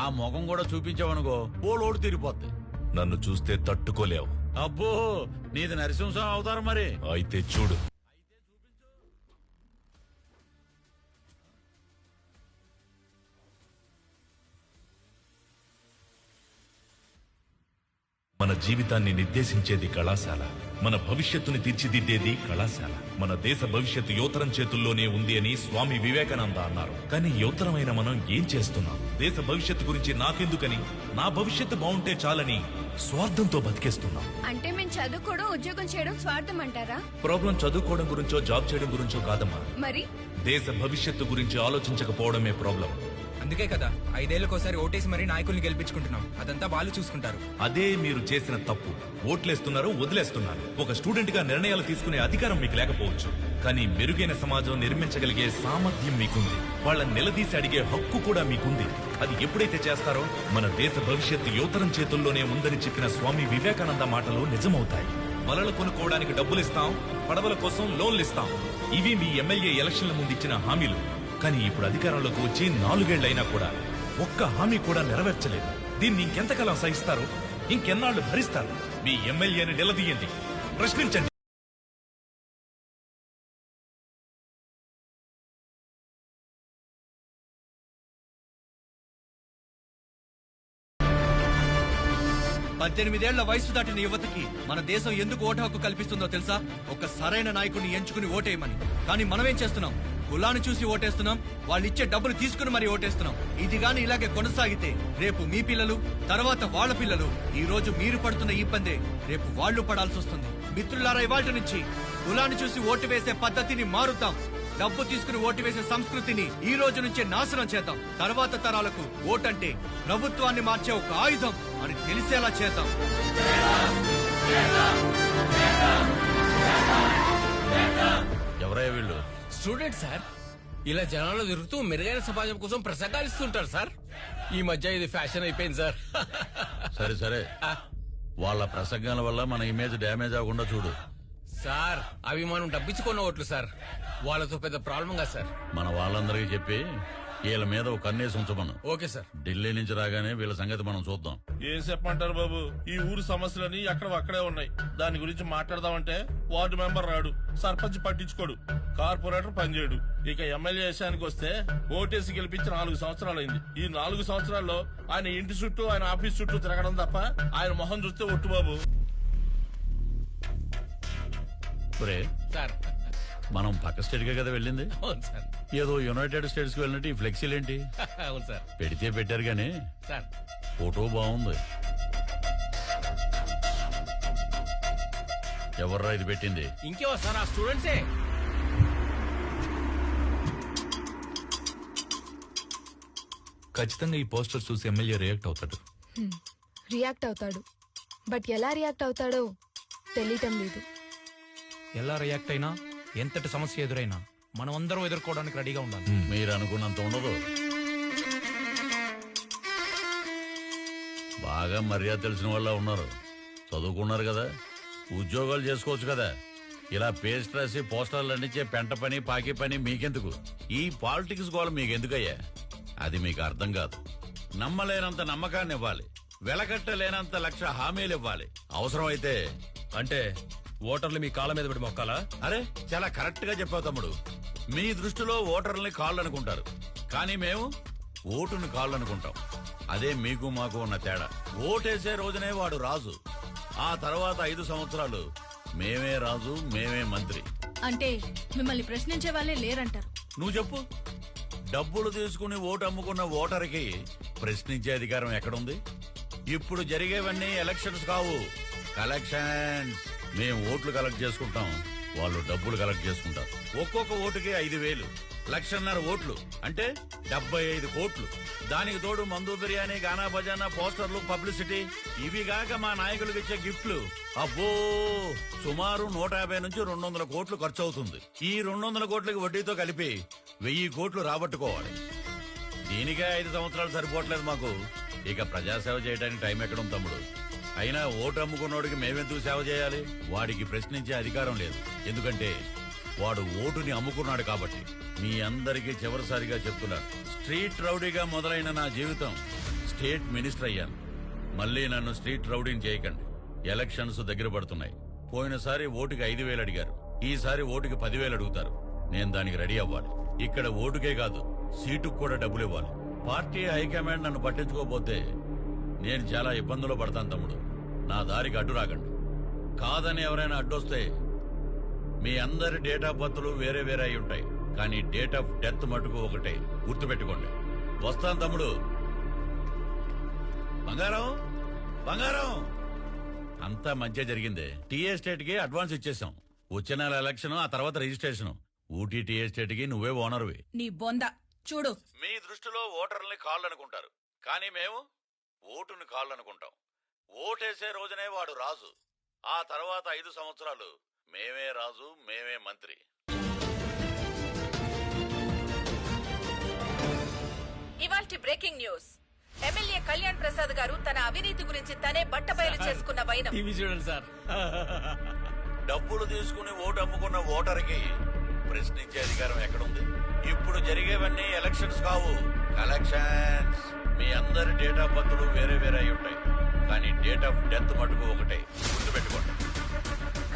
ఆ ముఖం కూడా చూపించావనుకో ఓలోడు తిరిగిపోద్ది. నన్ను చూస్తే తట్టుకోలేవు. అబ్బో, నీది నరసింహం అవుతారు మరి. అయితే చూడు. మన జీవితాన్ని నిర్దేశించేది కళాశాల, మన భవిష్యత్తుని తీర్చిదిద్దేది కళాశాల. మన దేశ భవిష్యత్తు యువతరం చేతుల్లోనే ఉంది అని స్వామి వివేకానంద అన్నారు. కానీ యువతరమైన మనం ఏం చేస్తున్నాం? దేశ భవిష్యత్తు గురించి నాకెందుకని, నా భవిష్యత్తు బాగుంటే చాలని స్వార్థంతో బతికేస్తున్నాం. అంటే మేము చదువుకోవడం ఉద్యోగం చేయడం స్వార్థం అంటారా? ప్రాబ్లం చదువుకోవడం గురించో జాబ్ చేయడం గురించో కాదమ్మా, మరి దేశ భవిష్యత్తు గురించి ఆలోచించకపోవడమే ప్రాబ్లం. అందుకే కదా 5 ఏళ్లకోసారి ఓటేసి మరీ నాయకుల్ని గెలిపించుకుంటున్నాం. అదంతా వాళ్ళు చూసుకుంటారు. అదే మీరు చేసిన తప్పు. ఓట్లేస్తున్నారు, వదిలేస్తున్నారు. ఒక స్టూడెంట్ గా నిర్ణయాలు తీసుకునే అధికారం మీకు లేకపోవచ్చు, కానీ మెరుగైన సమాజం నిర్మించగలిగే సామర్థ్యం మీకుంది. వాళ్ళని నిలదీసి అడిగే హక్కు కూడా మీకుంది. అది ఎప్పుడైతే చేస్తారో మన దేశ భవిష్యత్తు యువతరం చేతుల్లోనే ఉందని చెప్పిన స్వామి వివేకానంద మాటలు నిజమవుతాయి. వలలు కొనుక్కోవడానికి డబ్బులిస్తాం, పడవల కోసం లోన్లిస్తాం. ఇవి మీ ఎమ్మెల్యే ఎలక్షన్ల ముందు ఇచ్చిన హామీలు. కానీ ఇప్పుడు అధికారంలోకి వచ్చి 4 ఏళ్లైనా కూడా ఒక్క హామీ కూడా నెరవేర్చలేదు. దీన్ని ఇంకెంతకాలం సహిస్తారు? ఇంకెన్నాళ్లు భరిస్తారు? మీ ఎమ్మెల్యేని నిలదీయండి, ప్రశ్నించండి. పద్దెనిమిదేళ్ల వయసు దాటిన యువతకి మన దేశం ఎందుకు ఓటు హక్కు కల్పిస్తుందో తెలుసా? ఒక సరైన నాయకుడిని ఎంచుకుని ఓటేయమని. కానీ మనమేం చేస్తున్నాం? కులాన్ని చూసి ఓటేస్తున్నాం, వాళ్ళు ఇచ్చే డబ్బులు తీసుకుని మరీ ఓటేస్తున్నాం. ఇది గాని ఇలాగే కొనసాగితే రేపు మీ పిల్లలు, తర్వాత వాళ్ళ పిల్లలు, ఈ రోజు మీరు పడుతున్న ఇబ్బందే రేపు వాళ్ళు పడాల్సి వస్తుంది. మిత్రులారా, ఇవాళ్టి నుంచి కులాన్ని చూసి ఓటు వేసే పద్ధతిని మారుతాం. డబ్బు తీసుకుని ఓటు వేసే సంస్కృతిని ఈ రోజు నుంచే నాశనం చేద్దాం. తర్వాత తరాలకు ఓటంటే ప్రభుత్వాన్ని మార్చే ఒక ఆయుధం అని తెలిసేలా చేద్దాం. ఎవరయ్యా వీళ్ళు? Student sir. ఇలా జనాల్లో తిరుగుతూ మెరుగైన సమాజం కోసం ప్రసంగాలు ఇస్తుంటారు సార్. ఈ మధ్య ఇది ఫ్యాషన్ అయిపోయింది సార్. సరే సరే, వాళ్ళ ప్రసంగాల వల్ల మన ఇమేజ్ డ్యామేజ్ అవ్వకుండా చూడు. సార్, అవి మనం డబ్బిచ్చుకున్న ఓట్లు సార్. వాళ్ళతో పెద్ద ప్రాబ్లం కదా సార్. మన వాళ్ళందరికీ చెప్పి వీళ్ళ మీద ఒక కన్నేసి ఉంచమను. Okay sir. ఢిల్లీ నుంచి రాగానే వీళ్ళ సంగతి మనం చూద్దాం. ఏం చెప్పమంటారు బాబు, ఈ ఊరు సమస్యలని అక్కడే ఉన్నాయి. దాని గురించి మాట్లాడదామంటే వార్డు మెంబర్ రాడు, సర్పంచ్ పట్టించుకోడు, కార్పొరేటర్ పనిచేయడు. ఇక ఎమ్మెల్యే విషయానికి వస్తే ఓటేసి గెలిపించి 4 సంవత్సరాలైంది. ఈ 4 సంవత్సరాల్లో ఆయన ఇంటి చుట్టూ, ఆయన ఆఫీస్ చుట్టూ తిరగడం తప్ప ఆయన మొహం చూస్తే ఒట్టు బాబు. సార్, మనం పక్క స్టేట్ కే కదా వెళ్ళింది. అవును సార్. ఏదో యునైటెడ్ స్టేట్స్ కి వెళ్ళినట్టు ఈ ఫ్లెక్సీలేంటి? అవును సార్. పెడితే పెట్టారు గానీ సార్, ఫోటో బాగుంది. ఎవర్రా ఇది పెట్టింది? ఇంకేవో సార్, ఆ స్టూడెంట్సే. ఖచ్చితంగా ఈ పోస్టర్ చూసి ఎమ్మెల్యే రియాక్ట్ అవుతాడు. రియాక్ట్ అవుతాడు, బట్ ఎలా రియాక్ట్ అవుతాడో తెలియటం లేదు. ఎలా రియాక్ట్ అయినా, ఎంతటి సమస్య ఎదురైనా మనం అందరం ఎదుర్కోవడానికి రెడీగా ఉండాలి. మీరు అనుకున్నంత ఉండదు. బాగా మర్యాద తెలిసిన వాళ్ళ ఉన్నారు, చదువుకున్నారు కదా, ఉద్యోగాలు చేసుకోవచ్చు కదా. ఇలా పేస్ట్ రాసి పోస్టర్లు అందించే పెంట పని, పాకి పని మీకెందుకు? ఈ పాలిటిక్స్ గోల మీకెందుకయ్యా? అది మీకు అర్థం కాదు. నమ్మలేనంత నమ్మకాన్ని ఇవ్వాలి, వెలకట్టలేనంత 1,00,000 హామీలు ఇవ్వాలి. అవసరమైతే అంటే ఓటర్లు మీ కాళ్ళ మీద పడి మొక్కాలా? అరే, చాలా కరెక్ట్ గా చెప్పావు తమ్ముడు. మీ దృష్టిలో ఓటర్లని కాళ్ళు అనుకుంటారు, కానీ మేము ఓటుని కాళ్ళు అనుకుంటాం. అదే మీకు మాకు ఉన్న తేడా. ఓటేసే రోజునే వాడు రాజు, ఆ తర్వాత 5 సంవత్సరాలు మేమే రాజు, మేమే మంత్రి. అంటే మిమ్మల్ని ప్రశ్నించే వాళ్ళే లేరంటారు. నువ్వు చెప్పు. డబ్బులు తీసుకుని ఓటు అమ్ముకున్న ఓటర్కి ప్రశ్నించే అధికారం ఎక్కడుంది? ఇప్పుడు జరిగేవన్నీ ఎలక్షన్స్ కావు, కలెక్షన్స్. మేము ఓట్లు కలెక్ట్ చేసుకుంటాం, వాళ్ళు డబ్బులు కలెక్ట్ చేసుకుంటారు. ఒక్కొక్క ఓటుకి 5,000. 1,50,000 ఓట్లు అంటే 75 కోట్లు. దానికి తోడు మందు బిర్యానీ, గానా బజానా, పోస్టర్లు, పబ్లిసిటీ, ఇవి గాక మా నాయకులకు ఇచ్చే గిఫ్ట్లు. అబ్బో, సుమారు 150 నుంచి 200 కోట్లు ఖర్చు అవుతుంది. ఈ 200 కోట్లకి వడ్డీతో కలిపి 1000 కోట్లు రాబట్టుకోవాలి. దీనికే 5 సంవత్సరాలు సరిపోవట్లేదు మాకు. ఇక ప్రజాసేవ చేయడానికి టైం ఎక్కడుంది తమ్ముడు? అయినా ఓటు అమ్ముకున్నోడికి మేమెందుకు సేవ చేయాలి? వాడికి ప్రశ్నించే అధికారం లేదు, ఎందుకంటే వాడు ఓటుని అమ్ముకున్నాడు కాబట్టి. మీ అందరికీ చివరిసారిగా చెప్తున్నాను, స్ట్రీట్ రౌడీగా మొదలైన నా జీవితం స్టేట్ మినిస్టర్ అయ్యాను. మళ్ళీ నన్ను స్ట్రీట్ రౌడీని చేయకండి. ఎలక్షన్స్ దగ్గర పడుతున్నాయి. పోయినసారి ఓటుకి 5,000 అడిగారు, ఈసారి ఓటుకి 10,000 అడుగుతారు. నేను దానికి రెడీ అవ్వాలి. ఇక్కడ ఓటుకే కాదు, సీటుకు కూడా డబ్బులు ఇవ్వాలి. పార్టీ హైకమాండ్ నన్ను పట్టించుకోకపోతే నేను చాలా ఇబ్బందులు పడతాను తమ్ముడు. నా దారికి అడ్డు రాకండి. కాదని ఎవరైనా అడ్డొస్తే మీ అందరి డేట్ ఆఫ్ బర్త్లు వేరే వేరే అయి ఉంటాయి, కానీ డేట్ ఆఫ్ డెత్ మటుకు ఒకటే. గుర్తుపెట్టుకోండి. వస్తాను తమ్ముడు. బంగారం బంగారం అంతా మంచిగా జరిగిందే. టీ ఎస్టేట్ కి అడ్వాన్స్ ఇచ్చేసాం. వచ్చే నెల ఎలక్షన్, ఆ తర్వాత రిజిస్ట్రేషన్. ఊటీ టీ ఎస్టేట్ కి నువ్వే ఓనర్వి. నీ బొంద చూడు. మీ దృష్టిలో ఓటర్లని కాళ్ళు అనుకుంటారు, కానీ మేము ఓటుని కాళ్ళు అనుకుంటాం. ఓటేసే రోజునే వాడు రాజు, ఆ తర్వాత 5 సంవత్సరాలు మేమే రాజు, మేమే మంత్రి. ఇవాల్టి breaking news. MLA Kalyan Prasad గారు తన అవినీతి గురించి తనే బట్టబయలు చేసుకున్న వైనం. చూడండి సార్. డబ్బులు తీసుకుని ఓటు అమ్ముకున్న ఓటర్కి ప్రశ్నించే అధికారం ఎక్కడుంది? ఇప్పుడు జరిగేవన్నీ ఎలక్షన్స్ కావు, కలెక్షన్స్. మీ అందరి డేట్ ఆఫ్ బర్త్లు వేరే వేరే అయి ఉంటాయి, కానీ డేట్ ఆఫ్ డెత్ మటుకు ఒకటే. గుర్తుపెట్టుకోండి.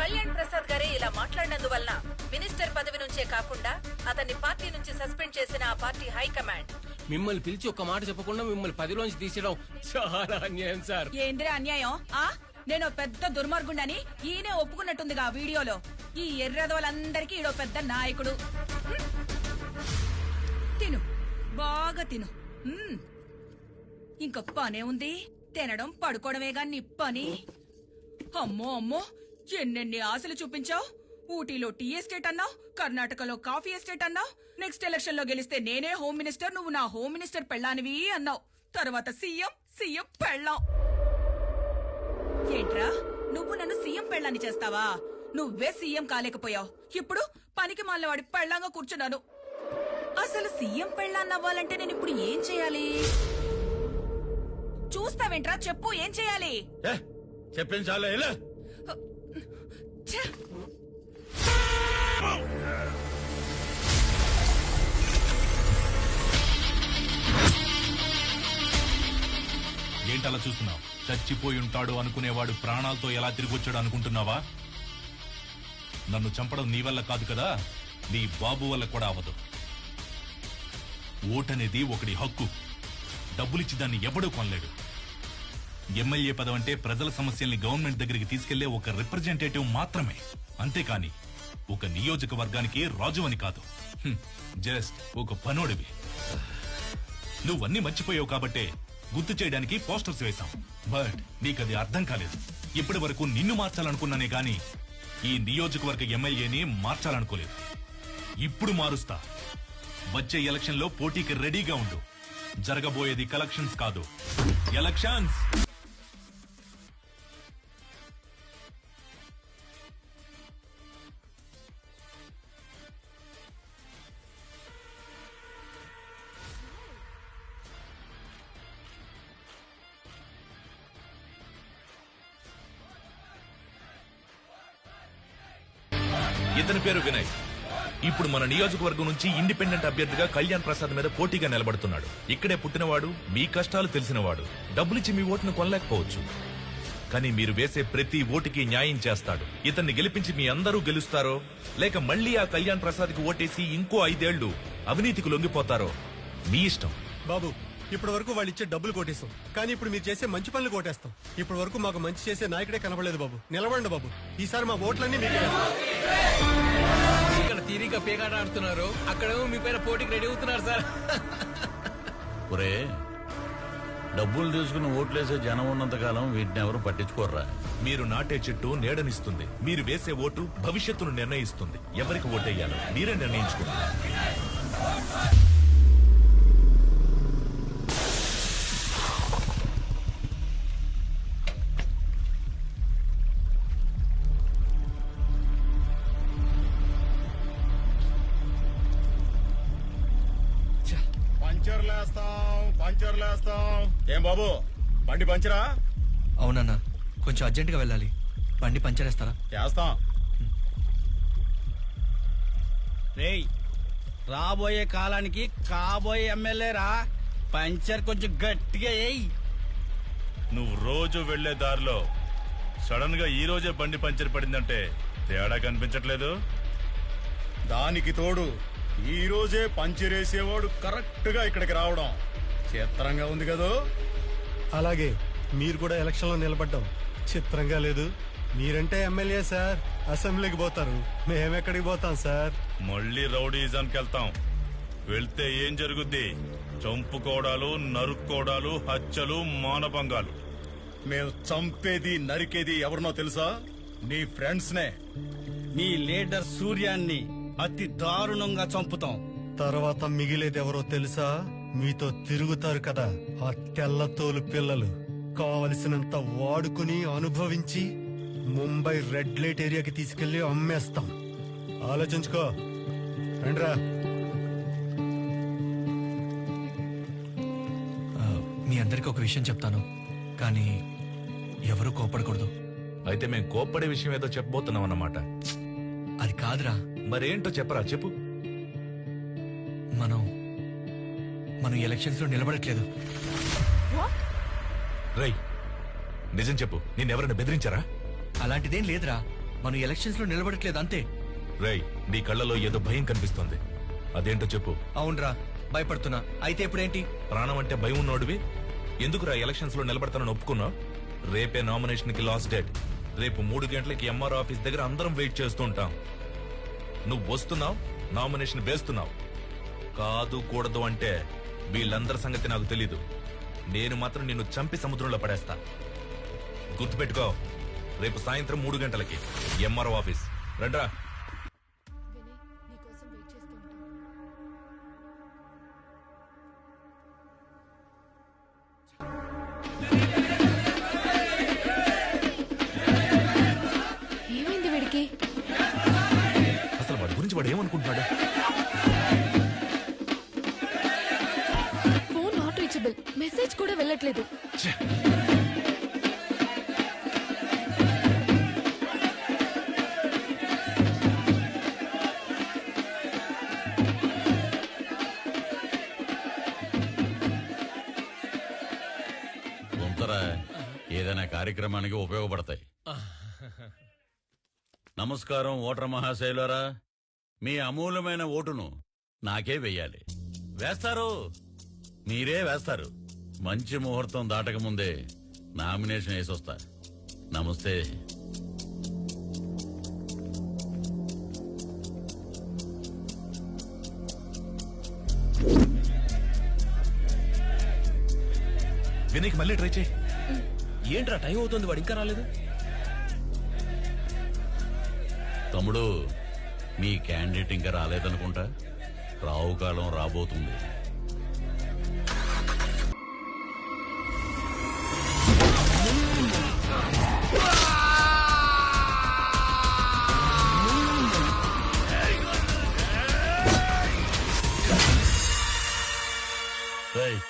కళ్యాణ్ ప్రసాద్ గారే ఇలా మాట్లాడినందువలన మినిస్టర్ పదవి నుంచే కాకుండా అతన్ని పార్టీ నుంచి సస్పెండ్ చేసిన ఆ పార్టీ హైకమాండ్ మిమ్మల్ని పిలిచి ఒక్క మాట చెప్పకుండా మిమ్మల్ని 10లోంచి తీసేయడం చాలా అన్యాయం సార్. ఏంద్రే అన్యాయం? నేను పెద్ద దుర్మార్గుండని ఈయనే ఒప్పుకున్నట్టుందిగా ఆ వీడియోలో. ఈ ఎర్రదోలందరికీ ఈడో పెద్ద నాయకుడు. తిను, బాగా తిను. ఇంక పనే ఉంది, తినడం పడుకోవడమేగా నీ పని. అమ్మో అమ్మో, ఎన్నెన్ని ఆశలు చూపించావు. ఊటీలో టీ ఎస్టేట్ అన్నావు, కర్ణాటకలో కాఫీ ఎస్టేట్ అన్నావు. నెక్స్ట్ ఎలక్షన్ లో గెలిస్తే నేనే హోమ్ మినిస్టర్, నువ్వు నా హోమ్ మినిస్టర్ పెళ్ళానివి అన్నావు. తర్వాత సీఎం పెళ్ళాం. ఏంట్రా, నువ్వు నన్ను సీఎం పెళ్ళాన్ని చేస్తావా? నువ్వే సీఎం కాలేకపోయావు, ఇప్పుడు పనికి మాలినవాడి పెళ్ళాంగా కూర్చున్నాను. అసలు సీఎం పెళ్ళాన్నవ్వాలంటే నేను ఇప్పుడు ఏం చేయాలి? చూస్తావేంట్రా, చెప్పు, ఏం చేయాలి? చెప్పించాలే. ఏంటలా చూస్తున్నావు? చచ్చిపోయి ఉంటాడు అనుకునేవాడు ప్రాణాలతో ఎలా తిరిగొచ్చాడు అనుకుంటున్నావా? నన్ను చంపడం నీ వల్ల కాదు కదా, నీ బాబు వల్ల కూడా అవదు. ఓటనేది ఒకడి హక్కు. డబ్బులిచ్చి దాన్ని ఎవడూ కొనలేడు. ఎమ్మెల్యే పదవంటే ప్రజల సమస్యల్ని గవర్నమెంట్ దగ్గరికి తీసుకెళ్లే ఒక రిప్రజెంటేటివ్ మాత్రమే, అంతేకాని ఒక నియోజకవర్గానికి రాజు అని కాదు. జస్ట్ ఒక పనోడివి. నువ్వన్నీ మర్చిపోయావు కాబట్టే గుర్తు చేయడానికి పోస్టర్స్ వేశాం. బట్ నీకది అర్థం కాలేదు. ఇప్పటి వరకు నిన్ను మార్చాలనుకున్నానే గాని ఈ నియోజకవర్గ ఎమ్మెల్యేని మార్చాలనుకోలేదు. ఇప్పుడు మారుస్తా. వచ్చే ఎలక్షన్ లో పోటీకి రెడీగా ఉండు. జరగబోయేది కలెక్షన్స్ కాదు, ఎలక్షన్స్. ఇతని పేరు వినయ్. ఇప్పుడు మన నియోజకవర్గం నుంచి ఇండిపెండెంట్ అభ్యర్థిగా కళ్యాణ్ ప్రసాద్ మీద పోటీగా నిలబడుతున్నాడు. ఇక్కడే పుట్టినవాడు, మీ కష్టాలు తెలిసినవాడు. డబ్బులిచ్చి మీ ఓటును కొనలేకపోవచ్చు, కానీ మీరు వేసే ప్రతి ఓటుకి న్యాయం చేస్తాడు. ఇతన్ని గెలిపించి మీ అందరూ గెలుస్తారో, లేక మళ్లీ ఆ కళ్యాణ్ ప్రసాద్ కి ఓటేసి ఇంకో 5 ఏళ్లు అవినీతికి లొంగిపోతారో మీ ఇష్టం. బాబు, ఇప్పటి వరకు వాళ్ళు ఇచ్చే డబ్బులు కొట్టేస్తాం, కానీ ఇప్పుడు మీరు చేసే మంచి పనులు కొట్టేస్తాం. ఇప్పటి వరకు మాకు మంచి చేసే నాయకుడే కనబడలేదు బాబు. నిలబడండి బాబు, ఈసారి మా ఓట్లన్నీ మీకే. ఇక్కడ తీరిక పేకాట ఆడుతున్నారు, అక్కడేమో మీ పైన పోటీకి రెడీ అవుతున్నారు సార్. ఒరే, డబ్బులు తీసుకుని ఓట్లేసే జనం ఉన్నంత కాలం వీటిని ఎవరు పట్టించుకోర్రా. మీరు నాటే చెట్టు నీడనిస్తుంది, మీరు వేసే ఓటు భవిష్యత్తును నిర్ణయిస్తుంది. ఎవరికి ఓటేయాలో మీరే నిర్ణయించుకోండి. పంచర్లేస్తాం. ఏం బాబు బండి పంచరా? అవునన్నా, కొంచెం అర్జెంటుగా వెళ్ళాలి. బండి పంచరేస్తారా? చేస్తాం. రేయ్, రాబోయే కాలానికి కాబోయే ఎమ్మెల్యేరా, పంచర్ కొంచెం గట్టిగా వేయి. నువ్వు రోజు వెళ్లే దారిలో సడన్ గా ఈ రోజే బండి పంచర్ పడిందంటే తేడా కనిపించట్లేదు. దానికి తోడు ఈ రోజే పంచరేసేవాడు కరెక్ట్ గా ఇక్కడికి రావడం చిత్రంగా ఉంది కదూ. అలాగే మీరు కూడా ఎలక్షన్ లో నిలబడ్డాం చిత్రంగా లేదు. మీరంటే ఎమ్మెల్యే సార్, అసెంబ్లీకి పోతారు, మేమెక్కడికి పోతాం సార్? మళ్ళీ రౌడీజానికి వెళ్తాం. వెళ్తే ఏం జరుగుద్ది? చంపుకోవడాలు, నరుక్కోవడాలు, హత్యలు, మానభంగాలు. మేము చంపేది నరికేది ఎవరినో తెలుసా? నీ ఫ్రెండ్స్ నే. మీ లీడర్ సూర్యాన్ని అతి దారుణంగా చంపుతాం. తర్వాత మిగిలేది ఎవరో తెలుసా? మీతో తిరుగుతారు కదా ఆ తెల్లతోలు పిల్లలు. కావలసినంత వాడుకుని అనుభవించి ముంబై రెడ్ లైట్ ఏరియాకి తీసుకెళ్లి అమ్మేస్తాం. ఆలోచించుకో. రండ్రా. మీ అందరికి ఒక విషయం చెప్తాను, కానీ ఎవరు కోపడకూడదు. అయితే మేం కోప్పడే విషయం ఏదో చెప్పబోతున్నాం అన్నమాట. అది కాదురా. మరేంటో చెప్పరా, చెప్పు. మనం ఎలక్షన్స్ లో నిలబడట్లేదు. రై, నిజం చెప్పు, నిన్నెవరైనా బెదిరించారా? అలాంటిదేం లేదురా, మనం ఎలక్షన్స్ లో నిలబడట్లేదు అంతే. రై, నీ కళ్ళలో ఏదో భయం కనిపిస్తోంది, అదేంటో చెప్పు. అవునరా, భయపడుతున్నా. అయితే ఇప్పుడేంటి? ప్రాణం అంటే భయం ఉన్నోడివి ఎందుకురా ఎలక్షన్స్ లో నిలబడతానని ఒప్పుకున్నావు? రేపే నామినేషన్ కి లాస్ట్ డేట్. రేపు 3 గంటలకి ఎంఆర్ ఆఫీస్ దగ్గర అందరం వెయిట్ చేస్తూ ఉంటాం. నువ్వు వస్తున్నావు, నామినేషన్ వేస్తున్నావు. కాదు కూడదు అంటే వీళ్ళందరి సంగతి నాకు తెలీదు. నేను మాత్రం నిన్ను చంపి సముద్రంలో పడేస్తా. గుర్తుపెట్టుకో, రేపు సాయంత్రం 3 గంటలకి ఎంఆర్ఓ ఆఫీస్ రండ్రా. ఏమైంది వీడికి? అసలు వాడి గురించి వాడు ఏమనుకుంటున్నాడు? ఫోన్ నాట్ రీచబుల్, మెసేజ్ కూడా వెళ్ళట్లేదు. ఏదైనా కార్యక్రమానికి ఉపయోగపడతాయి. నమస్కారం ఓటర్ మహాశైలారా, మీ అమూల్యమైన ఓటును నాకే వెయ్యాలి. వేస్తారు, మీరే వేస్తారు. మంచి ముహూర్తం దాటక ముందే నామినేషన్ వేసొస్తా. నమస్తే. వినీకి మళ్ళీ ట్రై చేయి. ఏంట్రా టైం అవుతుంది, వాడు ఇంకా రాలేదు. తమ్ముడు, మీ క్యాండిడేట్ ఇంకా రాలేదనుకుంటా. రావు కాలం రాబోతుంది.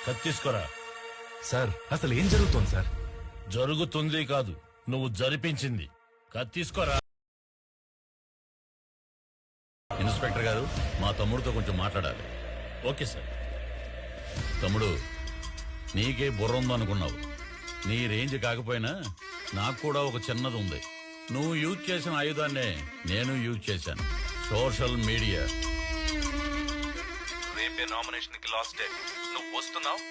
కత్తిసుకోరా. సార్, అసలు ఏం జరుగుతోంది సార్? జరుగుతుంది కాదు, నువ్వు జరిపించింది. కత్తిసుకోరా. ఇన్స్పెక్టర్ గారు, మా తమ్ముడితో కొంచెం మాట్లాడాలి. Okay sir. తమ్ముడు, నీకే బుర్ర ఉందనుకున్నావు. నీ రేంజ్ కాకపోయినా నాకు కూడా ఒక చిన్నది ఉంది. నువ్వు యూజ్ చేసిన ఆయుధాన్నే నేను యూజ్ చేశాను, సోషల్ మీడియా. రేపే నామినేషన్ కి లాస్ట్ డేట్. నువ్వు వస్తున్నావు,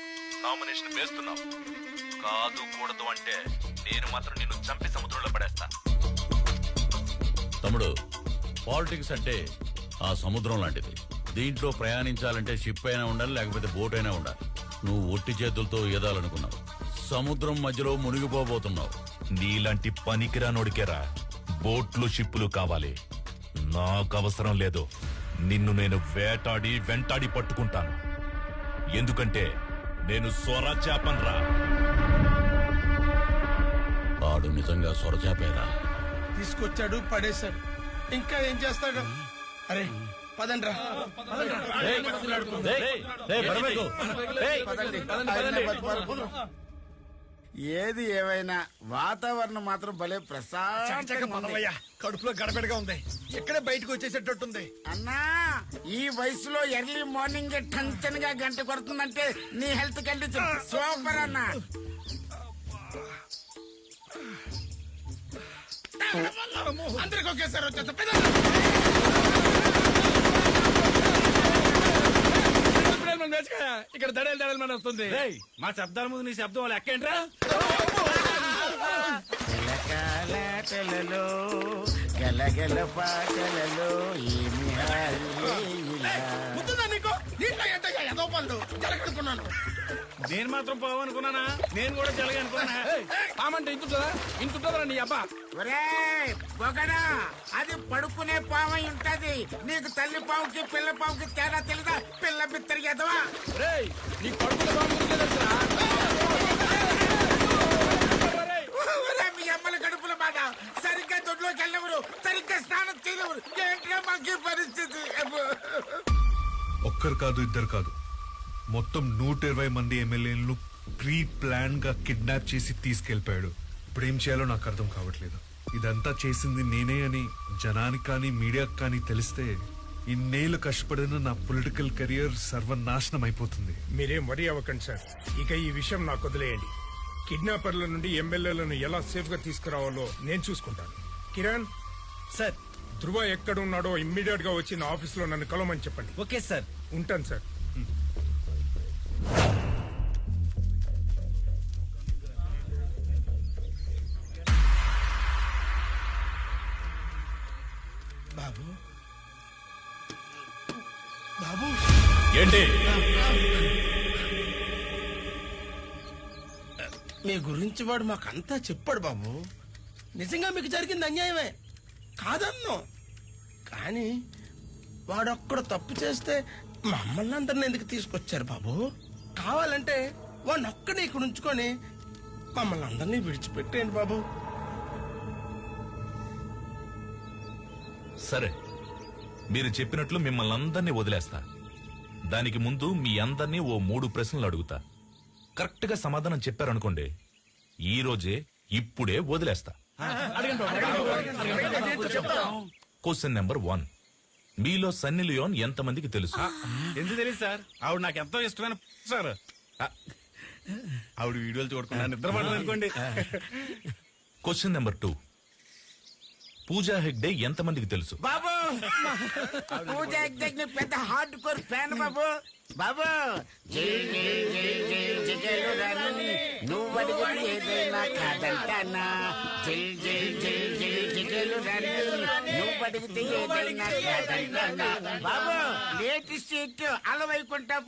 నామినేషన్ వేస్తున్నావు. కాదు కూడదు అంటే నేను మాత్రం నిన్ను చంపి సముద్రంలో పడేస్తా. తమ్ముడు, పాలిటిక్స్ అంటే ఆ సముద్రం లాంటిది. దీంట్లో ప్రయాణించాలంటే షిప్ అయినా ఉండాలి, లేకపోతే బోట్ అయినా ఉండాలి. నువ్వు ఒట్టి చేతులతో ఈదాలనుకున్నావు, సముద్రం మధ్యలో మునిగిపోబోతున్నావు. నీలాంటి పనికిరానోడికేరా బోట్లు షిప్పులు కావాలి, నాకు అవసరం లేదు. నిన్ను నేను వేటాడి వెంటాడి పట్టుకుంటాను. ఎందుకంటే నేను సొరచాపన్రా. ఆడు నిజంగా సొరచాపేరా? తీసుకొచ్చాడు, పడేశాడు, ఇంకా ఏం చేస్తాడు? అరే పదండ్రా. ఏది ఏమైనా వాతావరణం మాత్రం భలే ప్రశాంతంగా, కడుపులో గడబడిగా ఉంది. ఎక్కడే బయటకు వచ్చేసేటట్టుంది. అన్నా ఈ వయసులో ఎర్లీ మార్నింగ్ టెన్షన్ గా గంట కొడుతుందంటే నీ హెల్త్ కండిషన్ సూపర్ అన్నా. అందరికి ఒకేసారి వచ్చేస్తా. ఇక్కడ దడలు మన వస్తుంది. మా శబ్దాల ముందు నీ శబ్దం వాళ్ళు ఎక్కేంట్రా? గలగల పాటలలో ఏమి ఏదో పనులు జరగనుకున్నాను. నేను మాత్రం పోవనుకున్నానా? నేను కూడా జరగనుకున్నా. పామంటే ఇంతుంటదా నీ అబ్బా? ఒకడా అది పడుకునే పావై ఉంటది. నీకు తల్లి పావుకి పిల్ల పావుకి తేడా తెలీదా? పిల్ల బిత్తరికి ఎదవా? నీ పడుకునే మీ అమ్మల కడుపుల మాట. సరిగ్గా దొడ్లోకి వెళ్ళవరు, సరిగ్గా స్నానం చేయవరు. ఏంట్రా మాకు పరిస్థితి? ఒక్కరు కాదు, ఇద్దరు కాదు, మొత్తం 120 మంది ఎమ్మెల్యేలను ప్రీ ప్లాన్ గా కిడ్నాప్ చేసి తీసుకెళ్లిపోయాడు. ఇప్పుడు ఏం చేయాలో నాకు అర్థం కావట్లేదు. ఇదంతా చేసింది నేనే అని జనానికి కానీ మీడియాకి కానీ తెలిస్తే ఇన్నేళ్లు కష్టపడిన నా పొలిటికల్ కెరియర్ సర్వనాశనం అయిపోతుంది. మీరేం వరి అవ్వకండి సార్. ఇక ఈ విషయం నాకు వదిలేయండి. కిడ్నాపర్ల నుండి ఎమ్మెల్యేలను ఎలా సేఫ్ గా తీసుకురావాలో నేను చూసుకుంటాను. కిరణ్ సార్, ధృవ ఎక్కడున్నాడో ఇమ్మీడియట్ గా వచ్చి నా ఆఫీస్ లో నన్ను కలవమని చెప్పండి. Okay sir. ఉంటాను సార్. బాబు బాబు ఏంటి? మీ గురించి వాడు మాకంతా చెప్పాడు బాబు. నిజంగా మీకు జరిగింది అన్యాయమే కాదన్నాం, కానీ వాడొక్కడ తప్పు చేస్తే మమ్మల్ని అందరిని ఎందుకు తీసుకొచ్చారు బాబు? కావాలంటే వాడిని ఒక్కడే ఇక్కడ ఉంచుకొని మమ్మల్ని అందరినీ విడిచిపెట్టేయండి బాబు. సరే, మీరు చెప్పినట్లు మిమ్మల్ని అందరినీ వదిలేస్తా. దానికి ముందు మీ అందరినీ ఓ 3 ప్రశ్నలు అడుగుతా. కరెక్ట్ గా సమాధానం చెప్పారనుకోండి, ఈ రోజే ఇప్పుడే వదిలేస్తా. Question number 1. మీలో సన్నీ లియోన్ ఎంతమందికి తెలుసు? ఎందుకు తెలియదు సార్? ఆవిడ నాకు ఎంతో ఇష్టమైన సార్. ఆవిడ వీడియోలు చూడకుండా నిద్రపడదు అనుకోండి. Question number 2. పూజా హెగ్డే ఎంతమందికి తెలుసు? బాబు పూజా హెగ్డే పెద్ద హార్డ్ కోర్ ఫ్యాన్ బాబు. బాబు నువ్వు అడిగితే ఏదైనా కాదంటానా? నువ్వు అడిగితే ఏదైనా కాదంటానా? బాబు లేటెస్ట్ హిట్ అలవైకుంటా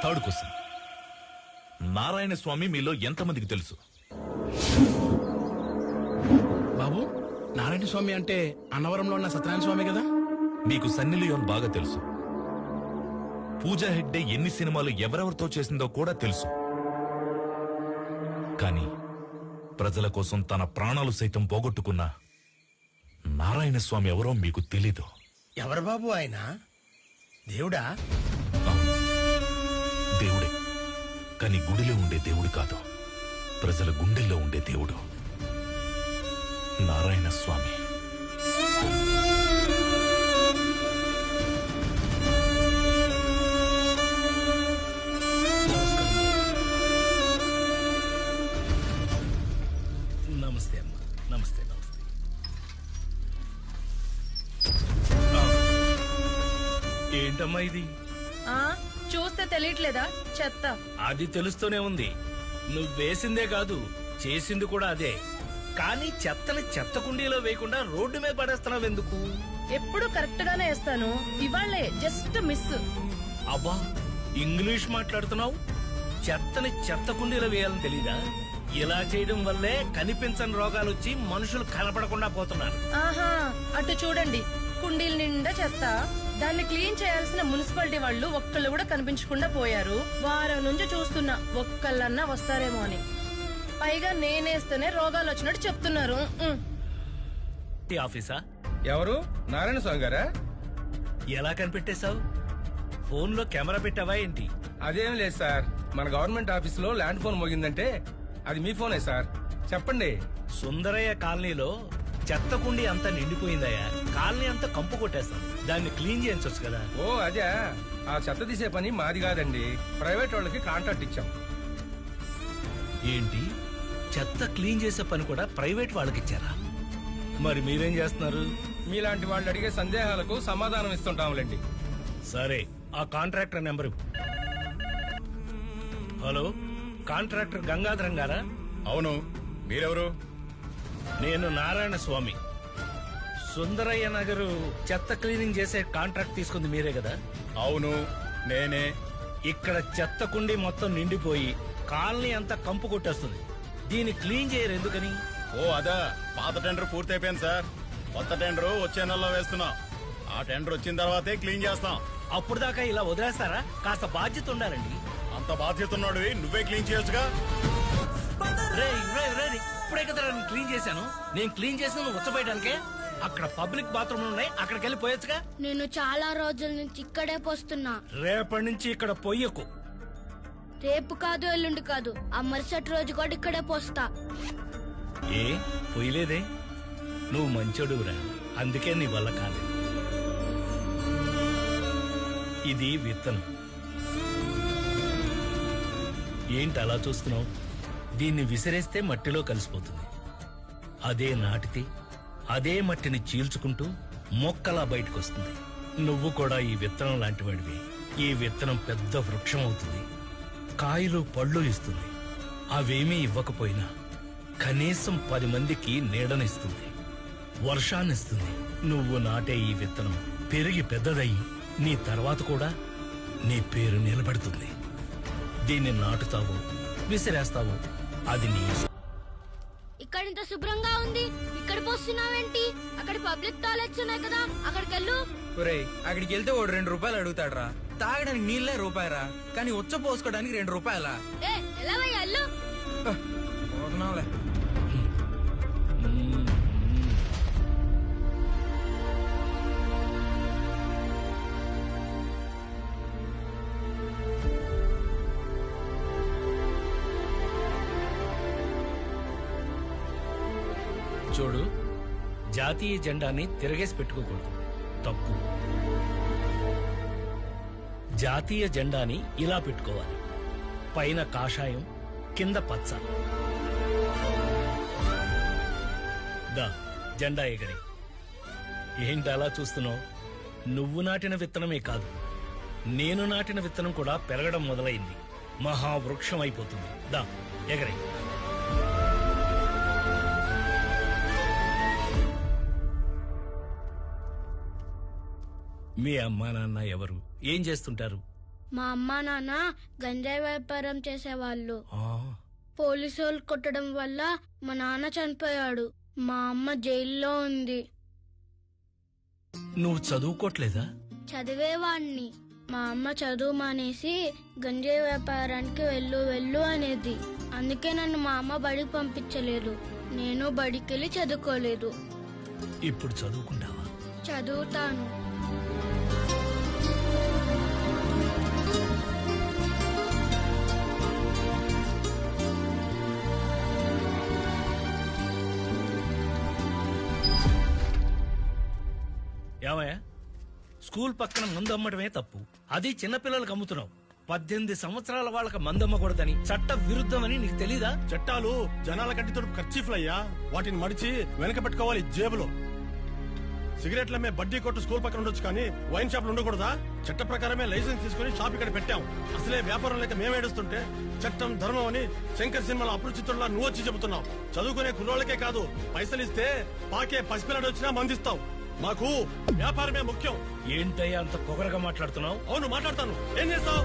థర్డ్ క్వశ్చన్. నారాయణ స్వామి మీలో ఎంతమందికి తెలుసు? బాబు నారాయణ స్వామి అంటే అన్నవరంలో ఉన్న సత్యనారాయణ స్వామి కదా? మీకు సన్నీ లియోన్ బాగా తెలుసు. పూజా హెగ్డే ఎన్ని సినిమాలు ఎవరెవరితో చేసిందో కూడా తెలుసు. కానీ ప్రజల కోసం తన ప్రాణాలు సైతం పోగొట్టుకున్న నారాయణ స్వామి ఎవరో మీకు తెలీదు. ఎవరు బాబు ఆయన? దేవుడా? దేవుడే, కానీ గుడిలో ఉండే దేవుడు కాదు, ప్రజల గుండెల్లో ఉండే దేవుడు నారాయణ స్వామి. నమస్తే అమ్మా. నమస్తే నమస్తే. ఏంటమ్మా ఇది? చూస్తే తెలియట్లేదా? చెత్త. అది తెలుస్తూనే ఉంది. నువ్వు వేసిందే కాదు, చేసింది కూడా అదే. కానీ చెత్తని చెత్త కుండీలో వేయకుండా రోడ్డు మీద పడేస్తున్నావు ఎందుకు? ఎప్పుడు కరెక్ట్ గానే వేస్తాను, ఇవాళ్లే జస్ట్ మిస్. అబ్బా, ఇంగ్లీష్ మాట్లాడుతున్నావు. చెత్తని చెత్త కుండీలో వేయాలని తెలీదా? ఇలా చేయడం వల్లే కనిపించని రోగాలు వచ్చి మనుషులు కనపడకుండా పోతున్నారు. ఆహా, అటు చూడండి, కుండీల నిండా చెత్త. దాన్ని క్లీన్ చేయాల్సిన మున్సిపాలిటీ వాళ్ళు ఒక్కళ్ళు కూడా కనిపించకుండా పోయారు. వారం నుంచి చూస్తున్నా ఒక్కళ్ళన్నా వస్తారేమో అని. పైగా నేనేస్తేనే రోగాలు వచ్చినట్టు చెప్తున్నారు. ఆఫీసా? ఎవరు? నారాయణ స్వామి గారా? ఎలా కనిపెట్టేశావు? ఫోన్ లో కెమెరా పెట్టావా ఏంటి? అదేం లేదు సార్, మన గవర్నమెంట్ ఆఫీస్ లో ల్యాండ్ ఫోన్ మోగిందంటే అది మీ ఫోనే సార్. చెప్పండి. సుందరయ్య కాలనీలో చెత్త కుండీ అంతా నిండిపోయిందయ్యా. కాలనీ అంతా కంపు కొట్టేస్తుంది. దాన్ని క్లీన్ చేయించొచ్చు కదా. ఓ అదే, ఆ చెత్త తీసే పని మాది కాదండి, ప్రైవేట్ వాళ్ళకి కాంట్రాక్ట్ ఇచ్చాం. ఏంటి, చెత్త క్లీన్ చేసే పని కూడా ప్రైవేట్ వాళ్ళకి ఇచ్చారా? మరి మీరేం చేస్తున్నారు? మీలాంటి వాళ్ళు అడిగే సందేహాలకు సమాధానం ఇస్తుంటాంలేండి. సరే, ఆ contractor number. Hello, contractor Gangadharam గారా? అవును, మీరెవరు? నేను నారాయణ స్వామి. సుందరయ్య నగరు చెత్త క్లీనింగ్ చేసే కాంట్రాక్ట్ తీసుకుంది మీరే కదా? అవును, నేనే. ఇక్కడ చెత్త కుండీ మొత్తం నిండిపోయి కాలనీ అంతా కంపు కొట్టేస్తుంది. దీన్ని క్లీన్ చేయరు ఎందుకని? ఓ అదా, పాత టెండర్ పూర్తయిపోయింది సార్. కొత్త టెండర్ వచ్చే నెలలో వేస్తున్నాం. ఆ టెండర్ వచ్చిన తర్వాతే క్లీన్ చేస్తాం. అప్పుడు దాకా ఇలా వదిలేస్తారా? కాస్త బాధ్యత ఉండాలండి. అంత బాధ్యత ఉన్నాడు, నువ్వే క్లీన్ చేయొచ్చుగా. ఇప్పుడే కదా నేను క్లీన్ చేశాను. నేను క్లీన్ చేసిన ఉచ్చబోయడానికే. అక్కడ పబ్లిక్ బాత్రూమ్ ఉన్నాయి, అక్కడికి వెళ్ళి పోయొచ్చుగా. నేను చాలా రోజుల నుంచి ఇక్కడే పోస్తున్నా. రేపటి నుంచి ఇక్కడ పొయ్యకు. రేపు కాదు, ఎల్లుండి కాదు, ఆ మరుసటి రోజు కూడా ఇక్కడే పోస్తా. ఏ పొయ్యలేదే? నువ్వు మంచోడురా, అందుకే నీ వల్ల కాలేదు. ఇది విత్తనం. ఏంటి అలా చూస్తున్నావు? దీన్ని విసిరేస్తే మట్టిలో కలిసిపోతుంది. అదే నాటితే అదే మట్టిని చీల్చుకుంటూ మొక్కలా బయటకొస్తుంది. నువ్వు కూడా ఈ విత్తనం లాంటి వాడివి. ఈ విత్తనం పెద్ద వృక్షం అవుతుంది, కాయలు పళ్ళు ఇస్తుంది. అవేమీ ఇవ్వకపోయినా కనీసం 10 మందికి నీడనిస్తుంది, వర్షాన్నిస్తుంది. నువ్వు నాటే ఈ విత్తనం పెరిగి పెద్దదయ్యి నీ తర్వాత కూడా నీ పేరు నిలబడుతుంది. దీన్ని నాటుతావో విసిరేస్తావో అది నీ. ఇక్కడ ఇంత శుభ్రంగా ఉంది, ఇక్కడ పోస్తున్నావేంటి? అక్కడ పబ్లిక్ టాయిలెట్స్ ఉన్నాయి కదా, అక్కడికి వెళ్ళు. ఒరేయ్, అక్కడికి వెళ్తే వాడు 2 రూపాయలు అడుగుతాడ్రా. తాగడానికి నీళ్ళే రూపాయరా, కానీ ఉచ్చ పోసుకోవడానికి 2 రూపాయలా? ఎలా వెళ్ళు. పోతున్నావులే. చూడు, జాతీయ జెండాని తిరగేసి పెట్టుకోకూడదు, తప్పు. జాతీయ జెండాని ఇలా పెట్టుకోవాలి, పైన కాషాయం, కింద పచ్చ. దా జెండా ఎగరి. ఏంటి అలా చూస్తున్నావు? నువ్వు నాటిన విత్తనమే కాదు, నేను నాటిన విత్తనం కూడా పెరగడం మొదలైంది. మహావృక్షం అయిపోతుంది. దా ఎగరి. మీ అమ్మా నాన్న ఎవరు? ఏం చేస్తుంటారు? మా అమ్మా నాన్న గంజాయి వ్యాపారం చేసేవాళ్ళు. పోలీసు వాళ్ళు కొట్టడం వల్ల మా నాన్న చనిపోయాడు. మా అమ్మ జైల్లో ఉంది. నువ్వు చదువుకోట్లేదా? చదివేవాణ్ణి. మా అమ్మ చదువు మానేసి గంజాయి వ్యాపారానికి వెళ్ళు వెళ్ళు అనేది. అందుకే నన్ను మా అమ్మ బడికి పంపించలేదు. నేను బడికెళ్ళి చదువుకోలేదు. ఇప్పుడు చదువుకుంటావా? చదువుతాను. ఏమయ్యా, స్కూల్ పక్కన మందు అమ్మటమే తప్పు. అది చిన్నపిల్లలకు అమ్ముతున్నావు. 18 సంవత్సరాల వాళ్ళకి మందమ్మకూడదని చట్ట విరుద్ధమని నీకు తెలీదా? చట్టాలు జనాల కంటితో ఖర్చీఫ్లయ్యా, వాటిని మడిచి వెనక పెట్టుకోవాలి జేబులో. సిగరెట్లమ్మే బడ్డీ కొట్టు స్కూల్ పక్కన ఉండొచ్చు, కానీ వైన్ షాప్లు ఉండకూడదా? చట్ట ప్రకారమే లైసెన్స్ తీసుకుని షాప్ ఇక్కడ పెట్టాం. అసలే వ్యాపారం లేక మేమేడుస్తుంటే చట్టం ధర్మం అని శంకర్ సినిమాలో అపరిచితుల్లా నువ్వు వచ్చి చెబుతున్నావు. చదువుకునే కుర్రోళ్ళకే కాదు, పైసలు ఇస్తే పాకే పసిపిల్లడు వచ్చినా మందిస్తావు. మాకు వ్యాపారమే ముఖ్యం. ఏంటయ్యా అంత పొగరగా మాట్లాడుతున్నావు? అవును, మాట్లాడతాను. ఏం చేస్తావు?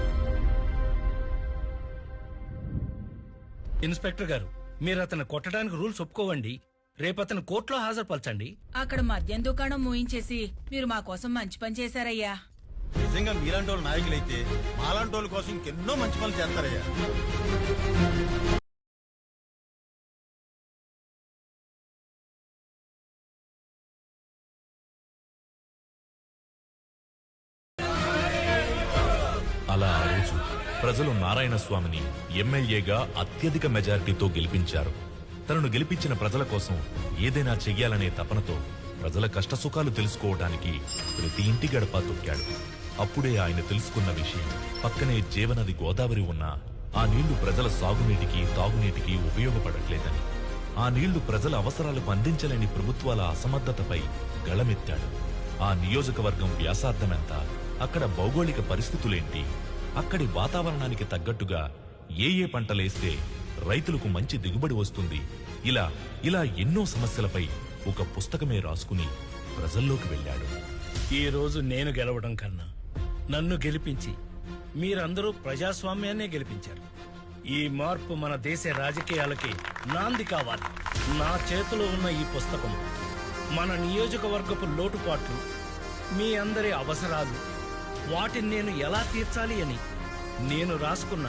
ఇన్స్పెక్టర్ గారు, మీరు అతను కొట్టడానికి రూల్స్ ఒప్పుకోవండి. రేపు అతను కోర్టులో హాజరుపరచండి. అక్కడ మద్యం దుకాణం మూయించేసి మీరు మా కోసం మంచి పని చేశారయ్యా. నిజంగా మీలాంటి వాళ్ళు నాయకులైతే మాలాంటి వాళ్ళ కోసం ఇంకెన్నో మంచి పనులు చేస్తారయ్యా. అలా ఆ రోజు ప్రజలు నారాయణ స్వామిని ఎమ్మెల్యేగా అత్యధిక మెజారిటీతో గెలిపించారు. తనను గెలిపించిన ప్రజల కోసం ఏదైనా చెయ్యాలనే తపనతో ప్రజల కష్టసుఖాలు తెలుసుకోవడానికి ప్రతి ఇంటి గడప తొక్కాడు. అప్పుడే ఆయన తెలుసుకున్న విషయం, పక్కనే జీవనది గోదావరి ఉన్నా ఆ నీళ్లు ప్రజల సాగునీటికి తాగునీటికి ఉపయోగపడట్లేదని, ఆ నీళ్లు ప్రజల అవసరాలకు అందించలేని ప్రభుత్వాల అసమర్థతపై గళమెత్తాడు. ఆ నియోజకవర్గం వ్యాసార్థమెంత, అక్కడ భౌగోళిక పరిస్థితులేంటి, అక్కడి వాతావరణానికి తగ్గట్టుగా ఏ పంటలేస్తే రైతులకు మంచి దిగుబడి వస్తుంది, ఇలా ఎన్నో సమస్యలపై ఒక పుస్తకమే రాసుకుని ప్రజల్లోకి వెళ్ళాడు. ఈ రోజు నేను గెలవడం కన్నా నన్ను గెలిపించి మీరందరూ ప్రజాస్వామ్యాన్నే గెలిపించారు. ఈ మార్పు మన దేశ రాజకీయాలకి నాంది కావాలి. నా చేతిలో ఉన్న ఈ పుస్తకం మన నియోజకవర్గపు లోటుపాట్లు, మీ అందరి అవసరాలు, వాటిని నేను ఎలా తీర్చాలి అని నేను రాసుకున్న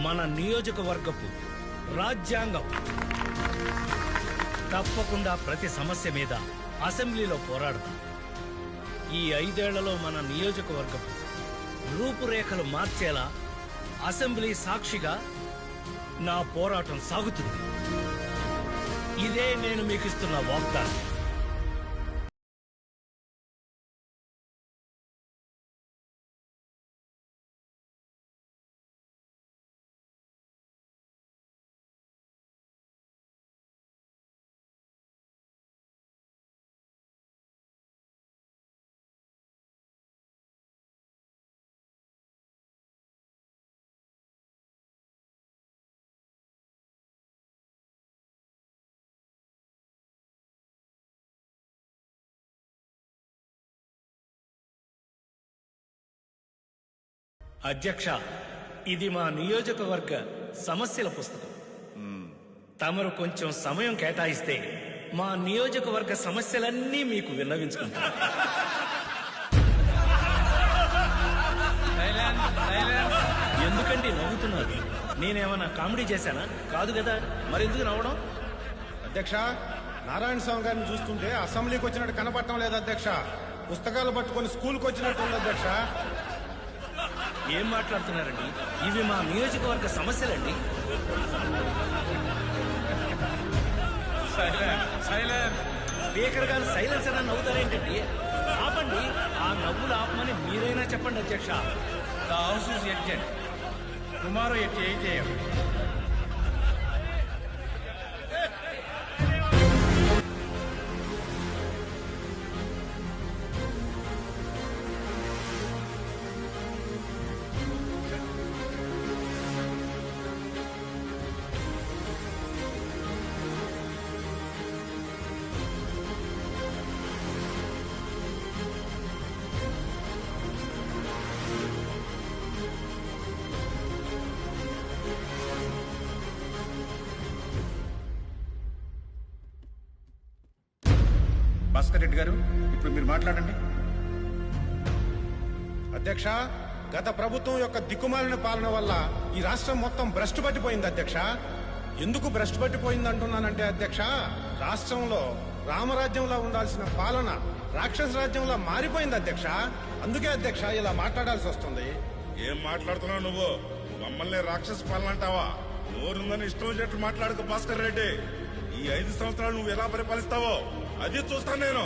మన నియోజకవర్గపు రాజ్యాంగం. తప్పకుండా ప్రతి సమస్య మీద అసెంబ్లీలో పోరాడతాం. ఈ 5 ఏళ్లలో మన నియోజకవర్గపు రూపురేఖలు మార్చేలా అసెంబ్లీ సాక్షిగా నా పోరాటం సాగుతుంది. ఇదే నేను మీకు ఇస్తున్న వాగ్దానం. అధ్యక్ష, ఇది మా నియోజకవర్గ సమస్యల పుస్తకం. తమరు కొంచెం సమయం కేటాయిస్తే మా నియోజకవర్గ సమస్యలన్నీ మీకు విన్నవించుకుంటారు. ఎందుకండి నవ్వుతున్నారు? నేనేమన్నా కామెడీ చేశానా? కాదు కదా, మరెందుకు నవ్వడం? అధ్యక్ష, నారాయణ స్వామి గారిని చూస్తుంటే అసెంబ్లీకి వచ్చినట్టు కనపడటం లేదు అధ్యక్ష. పుస్తకాలు పట్టుకొని స్కూల్కి వచ్చినట్టు ఉంది అధ్యక్ష. ఏం మాట్లాడుతున్నారండి? ఇవి మా నియోజకవర్గ సమస్యలండి. స్పీకర్ గారు సైలెన్స్ అని నవ్వుతారేంటండి? ఆపండి, ఆ నవ్వులు ఆపమని మీరైనా చెప్పండి అధ్యక్ష. The house is ఎడ్జెంట్ tomorrow at 8 AM. Bhaskar Reddy గారు, ఇప్పుడు మీరు మాట్లాడండి. అధ్యక్ష, గత ప్రభుత్వం యొక్క దిక్కుమాలిన పాలన వల్ల ఈ రాష్ట్రం మొత్తం భ్రష్టు పట్టిపోయింది అధ్యక్ష. ఎందుకు భ్రష్టు పట్టిపోయింది అంటున్నానంటే అధ్యక్ష, రాష్ట్రంలో రామరాజ్యంలో ఉండాల్సిన పాలన రాక్షస రాజ్యంలో మారిపోయింది అధ్యక్ష. అందుకే అధ్యక్ష ఇలా మాట్లాడాల్సి వస్తుంది. ఏం మాట్లాడుతున్నావు నువ్వు? మమ్మల్ని రాక్షస పాలన అంటావా? నోరుందని ఇష్టం వచ్చినట్లు మాట్లాడుకో భాస్కర్ రెడ్డి. ఈ 5 సంవత్సరాలు నువ్వు ఎలా పరిపాలిస్తావో అది చూస్తాను నేను.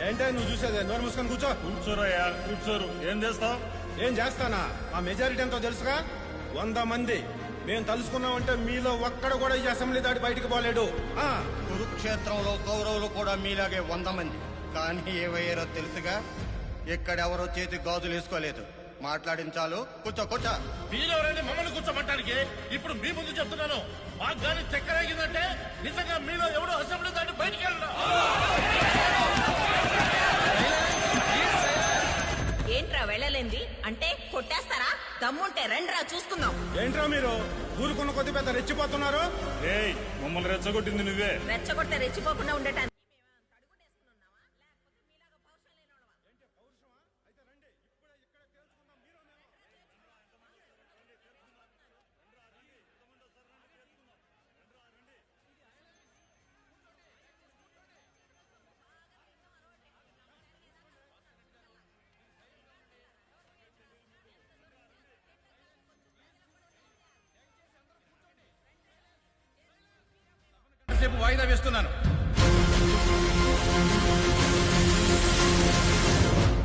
ఏంటే నువ్వు చూసేది? నోరు మూసుకొని కూర్చో. కూర్చోరయ్యా, కూర్చోరు. ఏం చేస్తావు? ఏం చేస్తానా? మా మెజారిటీ ఎంతో తెలుసుగా, 100 మంది. మేము తలుసుకున్నామంటే మీలో ఒక్కడ కూడా ఈ అసెంబ్లీ దాటి బయటికి పోలేడు. కురుక్షేత్రంలో కౌరవులు కూడా మీలాగే 100 మంది. కానీ ఏవయ్యారో తెలుసుగా, ఇక్కడెవరో చేతి గాజులు వేసుకోలేదు. మాట్లాడించాలు. కూర్చో కూర్చో. మీరెవరైనా మమ్మల్ని కూర్చోమంటానికి? ఇప్పుడు మీ ముందు చెప్తున్నాను, మాకు కానీ చక్కెరేగిందంటే నిజంగా మీలో ఎవడో అసెంబ్లీ దాటి బయటికి వెళ్ళరా. ఏంట్రా వెళ్ళలేంది అంటే కొట్టేస్తారా? దమ్ముంటే రండ్రా చూసుకుందాం. ఏంట్రా మీరు ఊరుకున్న కొద్ది పెద్ద రెచ్చిపోతున్నారు? మమ్మల్ని రెచ్చగొట్టింది నువ్వే. రెచ్చగొడితే రెచ్చిపోకుండా ఉండటానికి సేపు వాయిదా వేస్తున్నాను.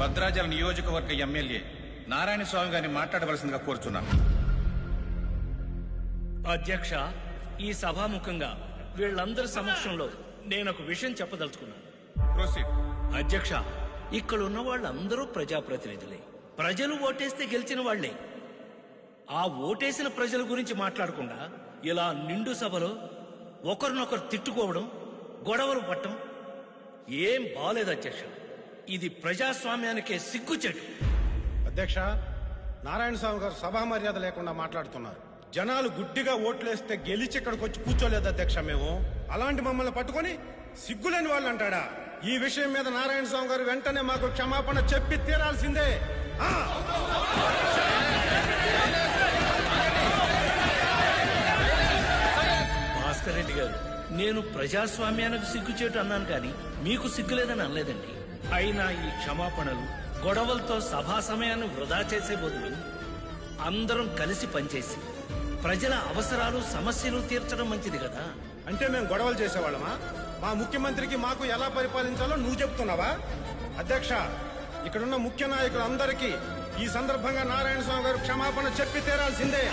భద్రాచలం నియోజకవర్గ ఎమ్మెల్యే నారాయణ స్వామి గారిని మాట్లాడవలసిందిగా కోరుచున్నాను. అధ్యక్ష, ఈ సభాముఖంగా వీళ్ళందరి సమక్షంలో నేను ఒక విషయం చెప్పదలుచుకున్నాను. అధ్యక్ష, ఇక్కడ ఉన్న వాళ్ళందరూ ప్రజాప్రతినిధులే. ప్రజలు ఓటేస్తే గెలిచిన వాళ్లే. ఆ ఓటేసిన ప్రజల గురించి మాట్లాడకుండా ఇలా నిండు సభలో ఒకరినొకరు తిట్టుకోవడం, గొడవలు పట్టడం ఏం బాలేదు అధ్యక్ష. ఇది ప్రజాస్వామ్యానికే సిగ్గుచెట్టు. అధ్యక్ష, నారాయణ స్వామి గారు సభా మర్యాద లేకుండా మాట్లాడుతున్నారు. జనాలు గుడ్డిగా ఓట్లేస్తే గెలిచి ఇక్కడికి వచ్చి కూర్చోలేదు అధ్యక్ష. మేము అలాంటి మమ్మల్ని పట్టుకొని సిగ్గులేని వాళ్ళు అంటాడా? ఈ విషయం మీద నారాయణ స్వామి గారు వెంటనే మాకు క్షమాపణ చెప్పి తీరాల్సిందే. భాస్కర్ రెడ్డి గారు, నేను ప్రజాస్వామ్యానికి సిగ్గుచేటు అన్నాను కానీ మీకు సిగ్గులేదని అనలేదండి. అయినా ఈ క్షమాపణలు, గొడవలతో సభా సమయాన్ని వృధా చేసే బదులు అందరం కలిసి పనిచేసి ప్రజల అవసరాలు, సమస్యలు తీర్చడం మంచిది కదా. అంటే మేము గొడవలు చేసేవాళ్ళమా? మా ముఖ్యమంత్రికి మాకు ఎలా పరిపాలించాలో నువ్వు చెప్తున్నావా? అధ్యక్ష, ఇక్కడున్న ముఖ్య నాయకులందరికీ ఈ సందర్భంగా నారాయణ స్వామి గారు క్షమాపణ చెప్పి తీరాల్సిందే.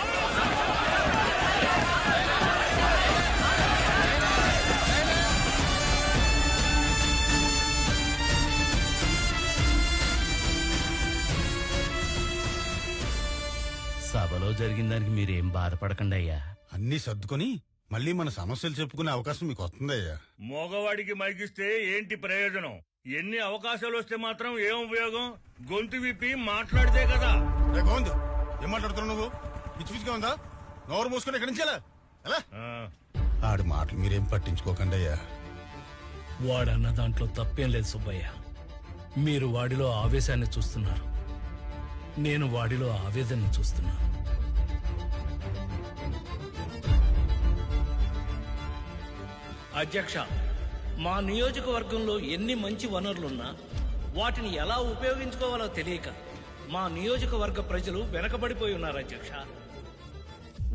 సభలో జరిగిన దానికి మీరేం బాధపడకండి అయ్యా. అన్ని సర్దుకొని మళ్ళీ మన సమస్యలు చెప్పుకునే అవకాశం మీకు వస్తుందయ్యా. మోగవాడికి మైకిస్తే ఏంటి ప్రయోజనం? ఎన్ని అవకాశాలు వస్తే మాత్రం ఏం ఉపయోగం? గొంతు విప్పి మాట్లాడితే కదా. ఏం మాట్లాడుతున్నావు నువ్వు? పిచ్చి పిచ్చిగా ఉందా? నోరు మూసుకొని ఎక్కడి నుంచి ఎలా? ఆడి మాటలు మీరేం పట్టించుకోకండి అయ్యా. వాడన్న దాంట్లో తప్పేం లేదు సుబ్బయ్య. మీరు వాడిలో ఆవేశాన్ని చూస్తున్నారు, నేను వాడిలో ఆవేదన చూస్తున్నాను. అధ్యక్ష, మా నియోజకవర్గంలో ఎన్ని మంచి వనరులున్నా వాటిని ఎలా ఉపయోగించుకోవాలో తెలియక మా నియోజకవర్గ ప్రజలు వెనకబడిపోయి ఉన్నారు అధ్యక్ష.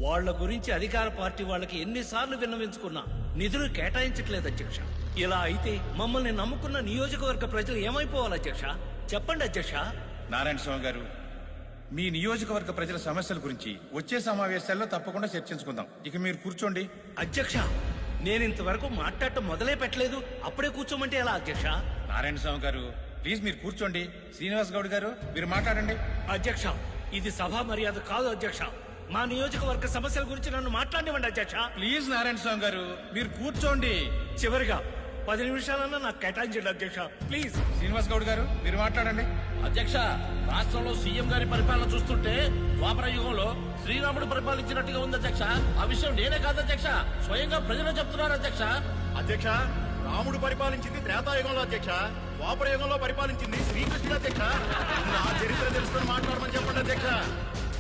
వాళ్ల గురించి అధికార పార్టీ వాళ్ళకి ఎన్నిసార్లు విన్నవించుకున్నా నిధులు కేటాయించట్లేదు అధ్యక్ష. ఇలా అయితే మమ్మల్ని నమ్ముకున్న నియోజకవర్గ ప్రజలు ఏమైపోవాలి అధ్యక్ష? చెప్పండి అధ్యక్ష. నారాయణ స్వామి గారు, మీ నియోజకవర్గ ప్రజల సమస్యల గురించి వచ్చే సమావేశాల్లో తప్పకుండా చర్చించుకుందాం. ఇక మీరు కూర్చోండి. అధ్యక్ష, నేను ఇంతవరకు మాట్లాడటం మొదలే పెట్టలేదు, అప్పుడే కూర్చోమంటే ఎలా అధ్యక్ష? నారాయణ స్వామి గారు, ప్లీజ్ మీరు కూర్చోండి. శ్రీనివాస్ గౌడ్ గారు, మీరు మాట్లాడండి. అధ్యక్ష, ఇది సభా మర్యాద కాదు అధ్యక్ష. మా నియోజకవర్గ సమస్యల గురించి నన్ను మాట్లాడివ్వండి అధ్యక్ష. ప్లీజ్ నారాయణ స్వామి గారు, మీరు కూర్చోండి. చివరిగా 10 నిమిషాలన్నా నాకు కేటాయించండి అధ్యక్ష, ప్లీజ్. శ్రీనివాస్ గౌడ్ గారు, మీరు మాట్లాడండి. అధ్యక్ష, రాష్ట్రంలో సీఎం గారి పరిపాలన చూస్తుంటే ద్వాపర యుగంలో శ్రీరాముడు పరిపాలించినట్టుగా ఉంది అధ్యక్ష. ఆ విషయం నేనే కాదు అధ్యక్ష, స్వయంగా ప్రజలు చెప్తున్నారు అధ్యక్ష. అధ్యక్ష, రాముడు పరిపాలించింది త్రేతాయుగంలో అధ్యక్ష. ద్వాపర యుగంలో పరిపాలించింది శ్రీకృష్ణుడు అధ్యక్ష. నా చరిత్ర తెలుసుకొని మాట్లాడమని చెప్పండి అధ్యక్ష.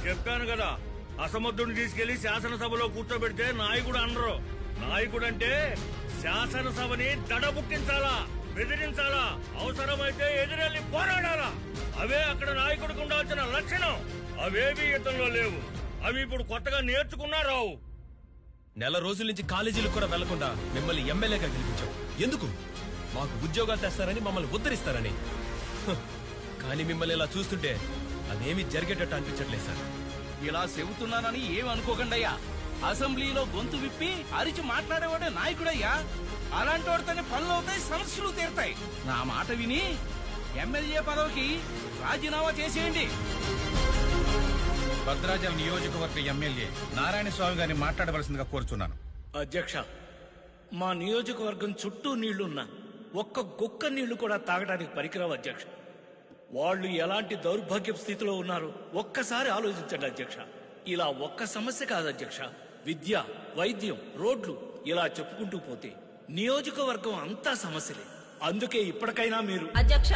చెప్పాను కదా, అసమర్థుడిని తీసుకెళ్లి శాసనసభలో కూర్చోబెడితే నాయకుడు అనరు. నాయకుడు అంటే శాసనసభని దడబుట్టించాలా, బెదిరించాలా, అవసరమైతే ఎదురెళ్లి పోరాడాలా. అవే అక్కడ నాయకుడికి ఉండాల్సిన లక్షణం. అవేవి ఇతనిలో లేవు. అవి ఇప్పుడు కొత్తగా నేర్చుకున్నారావు. నెల రోజుల నుంచి కాలేజీలకు కూడా వెళ్లకుండా మిమ్మల్ని ఎమ్మెల్యేగా గెలిపించాం. ఎందుకు? మాకు ఉద్యోగాలు తెస్తారని, మమ్మల్ని ఉద్ధరిస్తారని. కానీ మిమ్మల్ని ఇలా చూస్తుంటే అదేమీ జరిగేటట్టు అనిపించట్లేదు సార్. ఇలా చెబుతున్నానని ఏమనుకోకండి అయ్యా. అసెంబ్లీలో గొంతు విప్పి అరిచి మాట్లాడేవాడే నాయకుడయ్యా. అలాంటి వాడితోనే పనులు అవుతాయి, సమస్యలు తీరుతాయి. నా మాట విని ఎమ్మెల్యే పదవికి రాజీనామా చేసేయండి. భద్రాచలం నియోజకవర్గ ఎమ్మెల్యే నారాయణ స్వామి గారిని మాట్లాడవలసిందిగా కోరుచున్నాను. అధ్యక్ష, మా నియోజకవర్గం చుట్టూ నీళ్లున్నా ఒక్క గుక్క నీళ్లు కూడా తాగడానికి పనికిరావు అధ్యక్ష. వాళ్ళు ఎలాంటి దౌర్భాగ్య స్థితిలో ఉన్నారు ఒక్కసారి ఆలోచించండి అధ్యక్ష. ఇలా ఒక్క సమస్య కాదు అధ్యక్ష, విద్య, వైద్యం, రోడ్లు ఇలా చెప్పుకుంటూ పోతే నియోజకవర్గం అంతా సమస్యలే. అందుకే ఇప్పటికైనా మీరు అధ్యక్ష,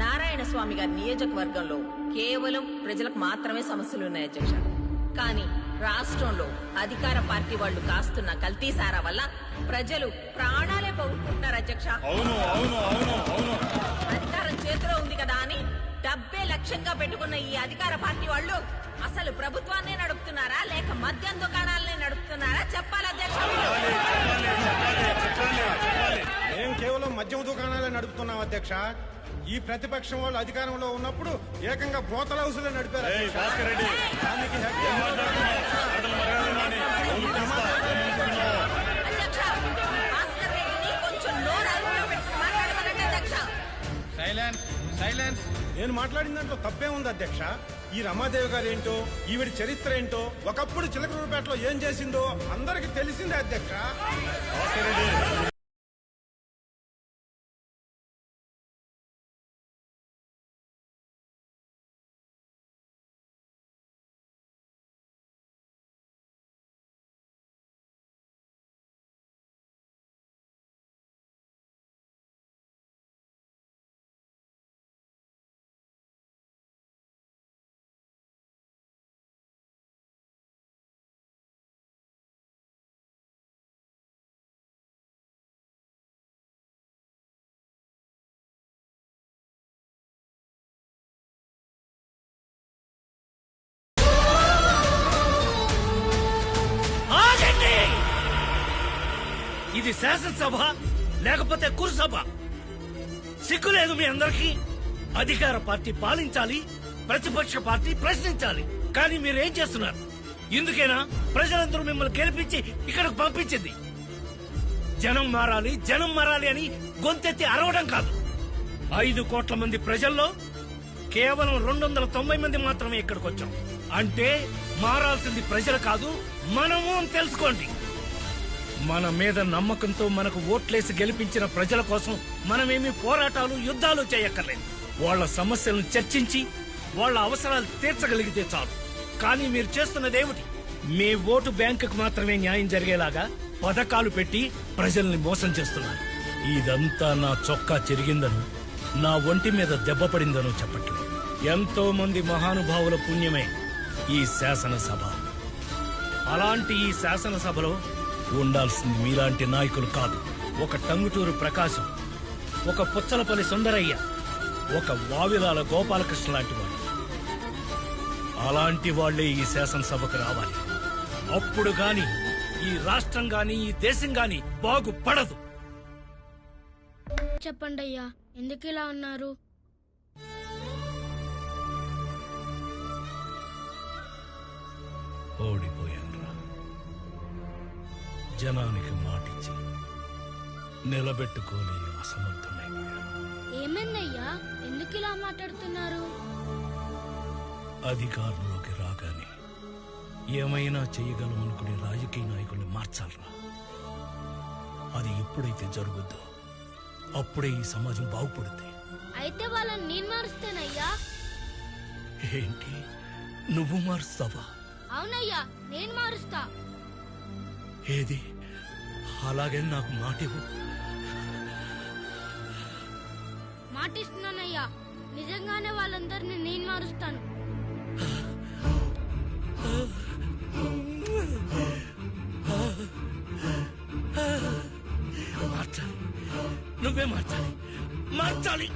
నారాయణ స్వామి గారి నియోజకవర్గంలో కేవలం ప్రజలకు మాత్రమే సమస్యలున్నాయి అధ్యక్ష. కానీ రాష్ట్రంలో అధికార పార్టీ వాళ్ళు కాస్తున్న కల్తీ సారా వల్ల ప్రజలు ప్రాణాలే పోగొట్టుకుంటున్నారు అధ్యక్ష. అధికారం చేతిలో ఉంది కదా అని డబ్బే లక్ష్యంగా పెట్టుకున్న ఈ అధికార పార్టీ వాళ్ళు అసలు ప్రభుత్వాన్నే నడుపుతున్నారా లేక మద్యం దుకాణాలనే నడుపుతున్నారా చెప్పాలి అధ్యక్ష. మేము కేవలం మద్యం దుకాణాలే నడుపుతున్నాం అధ్యక్ష. ఈ ప్రతిపక్షం వాళ్ళు అధికారంలో ఉన్నప్పుడు ఏకంగా బ్రోతల్ హౌసులే నడిపారు. నేను మాట్లాడిన దాంట్లో తప్పే ఉంది అధ్యక్ష. ఈ రమాదేవి గారు ఏంటో, ఈవిడ చరిత్ర ఏంటో, ఒకప్పుడు చిలకలూరుపేటలో ఏం చేసిందో అందరికి తెలిసిందే అధ్యక్ష. ఇది శాసనసభ లేకపోతే కురుసభ? సిగ్గు లేదు మీ అందరికీ? అధికార పార్టీ పాలించాలి, ప్రతిపక్ష పార్టీ ప్రశ్నించాలి. కానీ మీరేం చేస్తున్నారు? ఇందుకేనా ప్రజలందరూ మిమ్మల్ని గెలిపించి ఇక్కడికి పంపించింది? జనం మారాలి, జనం మారాలి అని గొంతెత్తి అరవడం కాదు. 5 కోట్ల మంది ప్రజల్లో కేవలం 290 మంది మాత్రమే ఇక్కడికి వచ్చాం. అంటే మారాల్సింది ప్రజలు కాదు, మనము అని తెలుసుకోండి. మన మీద నమ్మకంతో మనకు ఓట్లేసి గెలిపించిన ప్రజల కోసం మనమేమి పోరాటాలు, యుద్ధాలు చేయక్కర్లేదు. వాళ్ళ సమస్యలను చర్చించి వాళ్ళ అవసరాలు తీర్చగలిగితే చాలు. కానీ మీరు చేస్తున్నదేమిటి? మీ ఓటు బ్యాంకుకు మాత్రమే న్యాయం జరిగేలాగా పథకాలు పెట్టి ప్రజల్ని మోసం చేస్తున్నారు. ఇదంతా నా చొక్కా చెరిగిందను, నా ఒంటి మీద దెబ్బ పడిందనో చెప్పట్లేదు. ఎంతో మంది మహానుభావుల పుణ్యమే ఈ శాసనసభ. అలాంటి ఈ శాసనసభలో ఉండాల్సింది మీలాంటి నాయకులు కాదు. ఒక టంగుటూరు ప్రకాశం, ఒక పుచ్చలపల్లి సుందరయ్య, ఒక వావిలాల గోపాలకృష్ణ లాంటి వాళ్ళు. అలాంటి వాళ్లే ఈ శాసనసభకు రావాలి. అప్పుడు గాని ఈ రాష్ట్రం గాని ఈ దేశం గాని బాగుపడదు. చెప్పండి అయ్యా, ఎందుకు ఇలా ఉన్నారు? ఓడిపోయానురా. జనానికి మాటిచ్చి నిలబెట్టుకోలేని అసమర్థుడైపోయాను. ఏమైందయ్యా, ఎందుకు ఇలా మాట్లాడుతున్నారు? అధికారంలోకి రాగానే ఏమైనా చేయగలం అనుకునే రాజకీయ నాయకుల్ని మార్చాలరా. అది ఎప్పుడైతే జరుగుద్దో అప్పుడే ఈ సమాజం బాగుపడుతుంది. అయితే వాళ్ళని నేను మారుస్తానయ్యా. ఏంటి, నువ్వు మారుస్తావా? అవునయ్యా, నేను మారుస్తా. ఏది, అలాగే నాకు మాటివ్వు. మాటిస్తున్నానయ్యా, నిజంగానే వాళ్ళందరినీ నేను మారుస్తాను. మార్చాలి, నువ్వే మార్చాలి, మార్చాలి.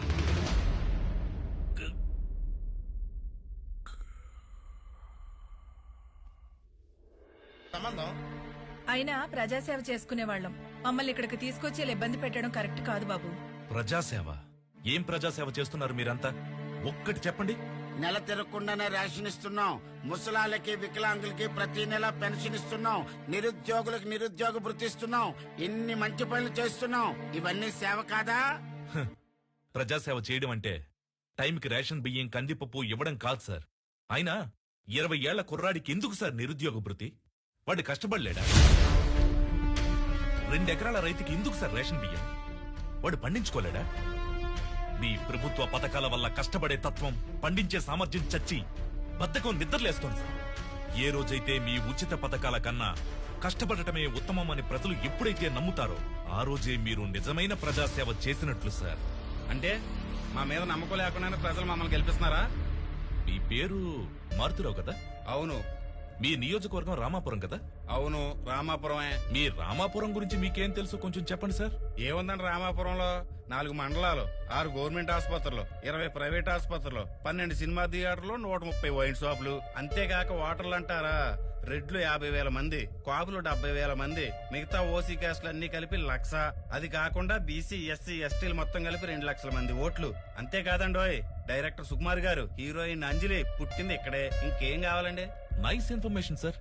అయినా ప్రజాసేవ చేసుకునే వాళ్ళం మమ్మల్ని ఇక్కడికి తీసుకొచ్చి ఇలా ఇబ్బంది పెట్టడం కరెక్ట్ కాదు బాబు. ప్రజాసేవ? ఏం ప్రజాసేవ చేస్తున్నారు మీరంతా? ఒక్కటి చెప్పండి. నెల తిరగకుండానే రేషన్ ఇస్తున్నాం, ముసలాళ్ళకి వికలాంగులకి ప్రతి నెల పెన్షన్ ఇస్తున్నాం, నిరుద్యోగులకు నిరుద్యోగ భృతి ఇస్తున్నాం, ఇన్ని మంచి పనులు చేస్తున్నాం. ఇవన్నీ సేవ కాదా? ప్రజాసేవ చేయడం అంటే టైంకి రేషన్ బియ్యం, కందిపప్పు ఇవ్వడం కాదు సార్. అయినా 20 ఏళ్ల కుర్రాడికి ఎందుకు సార్ నిరుద్యోగ భృతి? వాడు కష్టపడలేడా? 2 ఎకరాల రైతుకి ఎందుకు సార్ రేషన్ బియ్యం? వాడు పండించుకోలేడా? మీ ప్రభుత్వ పథకాల వల్ల కష్టపడే తత్వం, పండించే సామర్థ్యం చచ్చి బద్ధకం నిద్రలేస్తోంది సార్. ఏ రోజైతే మీ ఉచిత పథకాల కన్నా కష్టపడటమే ఉత్తమమని ప్రజలు ఎప్పుడైతే నమ్ముతారో ఆ రోజే మీరు నిజమైన ప్రజాసేవ చేసినట్లు సార్. అంటే మా మీద నమ్మకం లేకుండానే ప్రజలు మమ్మల్ని గెలిపిస్తున్నారా? మీ పేరు మారుతురావు కదా? అవును. మీ నియోజకవర్గం రామాపురం కదా? అవును, రామాపురమే. మీ రామాపురం గురించి మీకేం తెలుసు కొంచెం చెప్పండి సార్. ఏముందండి రామాపురంలో? 4 మండలాలు, 6 గవర్నమెంట్ ఆసుపత్రులు, 20 ప్రైవేట్ ఆసుపత్రులు, 12 సినిమా థియేటర్లు, 130 వైన్ షాపులు. అంతేగాక ఓటర్లు అంటారా, రెడ్లు 50,000 మంది, కాపులు 70,000 మంది, మిగతా ఓసీ క్యాస్ట్లు అన్ని కలిపి 1,00,000. అది కాకుండా బీసీ, ఎస్సీ, ఎస్టీలు మొత్తం కలిపి 2 లక్షల మంది ఓట్లు. అంతేకాదండోయ్, డైరెక్టర్ సుకుమార్ గారు, హీరోయిన్ అంజలి పుట్టింది ఇక్కడే. ఇంకేం కావాలండి? Nice information sir.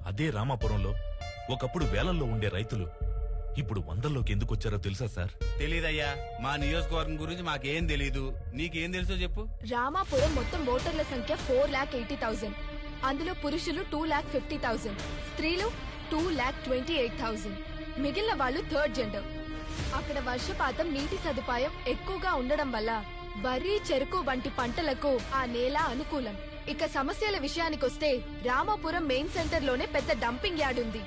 అదే రామాపురంలో ఒకప్పుడు వేలల్లో ఉండే రైతులు ఇప్పుడు 100లోకి ఎందుకు వచ్చారో తెలుసా సార్? తెలీదయ్యా, మా నియోజకవర్గం గురించి మాకేం తెలీదు. నీకేం తెలుసో చెప్పు. రామాపురం మొత్తం ఓటర్ల సంఖ్య 4,80,000. అందులో పురుషులు 2,50,000, స్త్రీలు 2,28,000. మిగిలిన వాళ్ళు థర్డ్ జెండర్. అక్కడ వర్షపాతం, నీటి సదుపాయం ఎక్కువగా ఉండడం వల్ల వరి, చెరుకు వంటి పంటలకు ఆ నేల అనుకూలం. ఇక సమస్యల విషయానికొస్తే రామాపురం మెయిన్ సెంటర్ లోనే పెద్ద డంపింగ్ యార్డ్ ఉంది.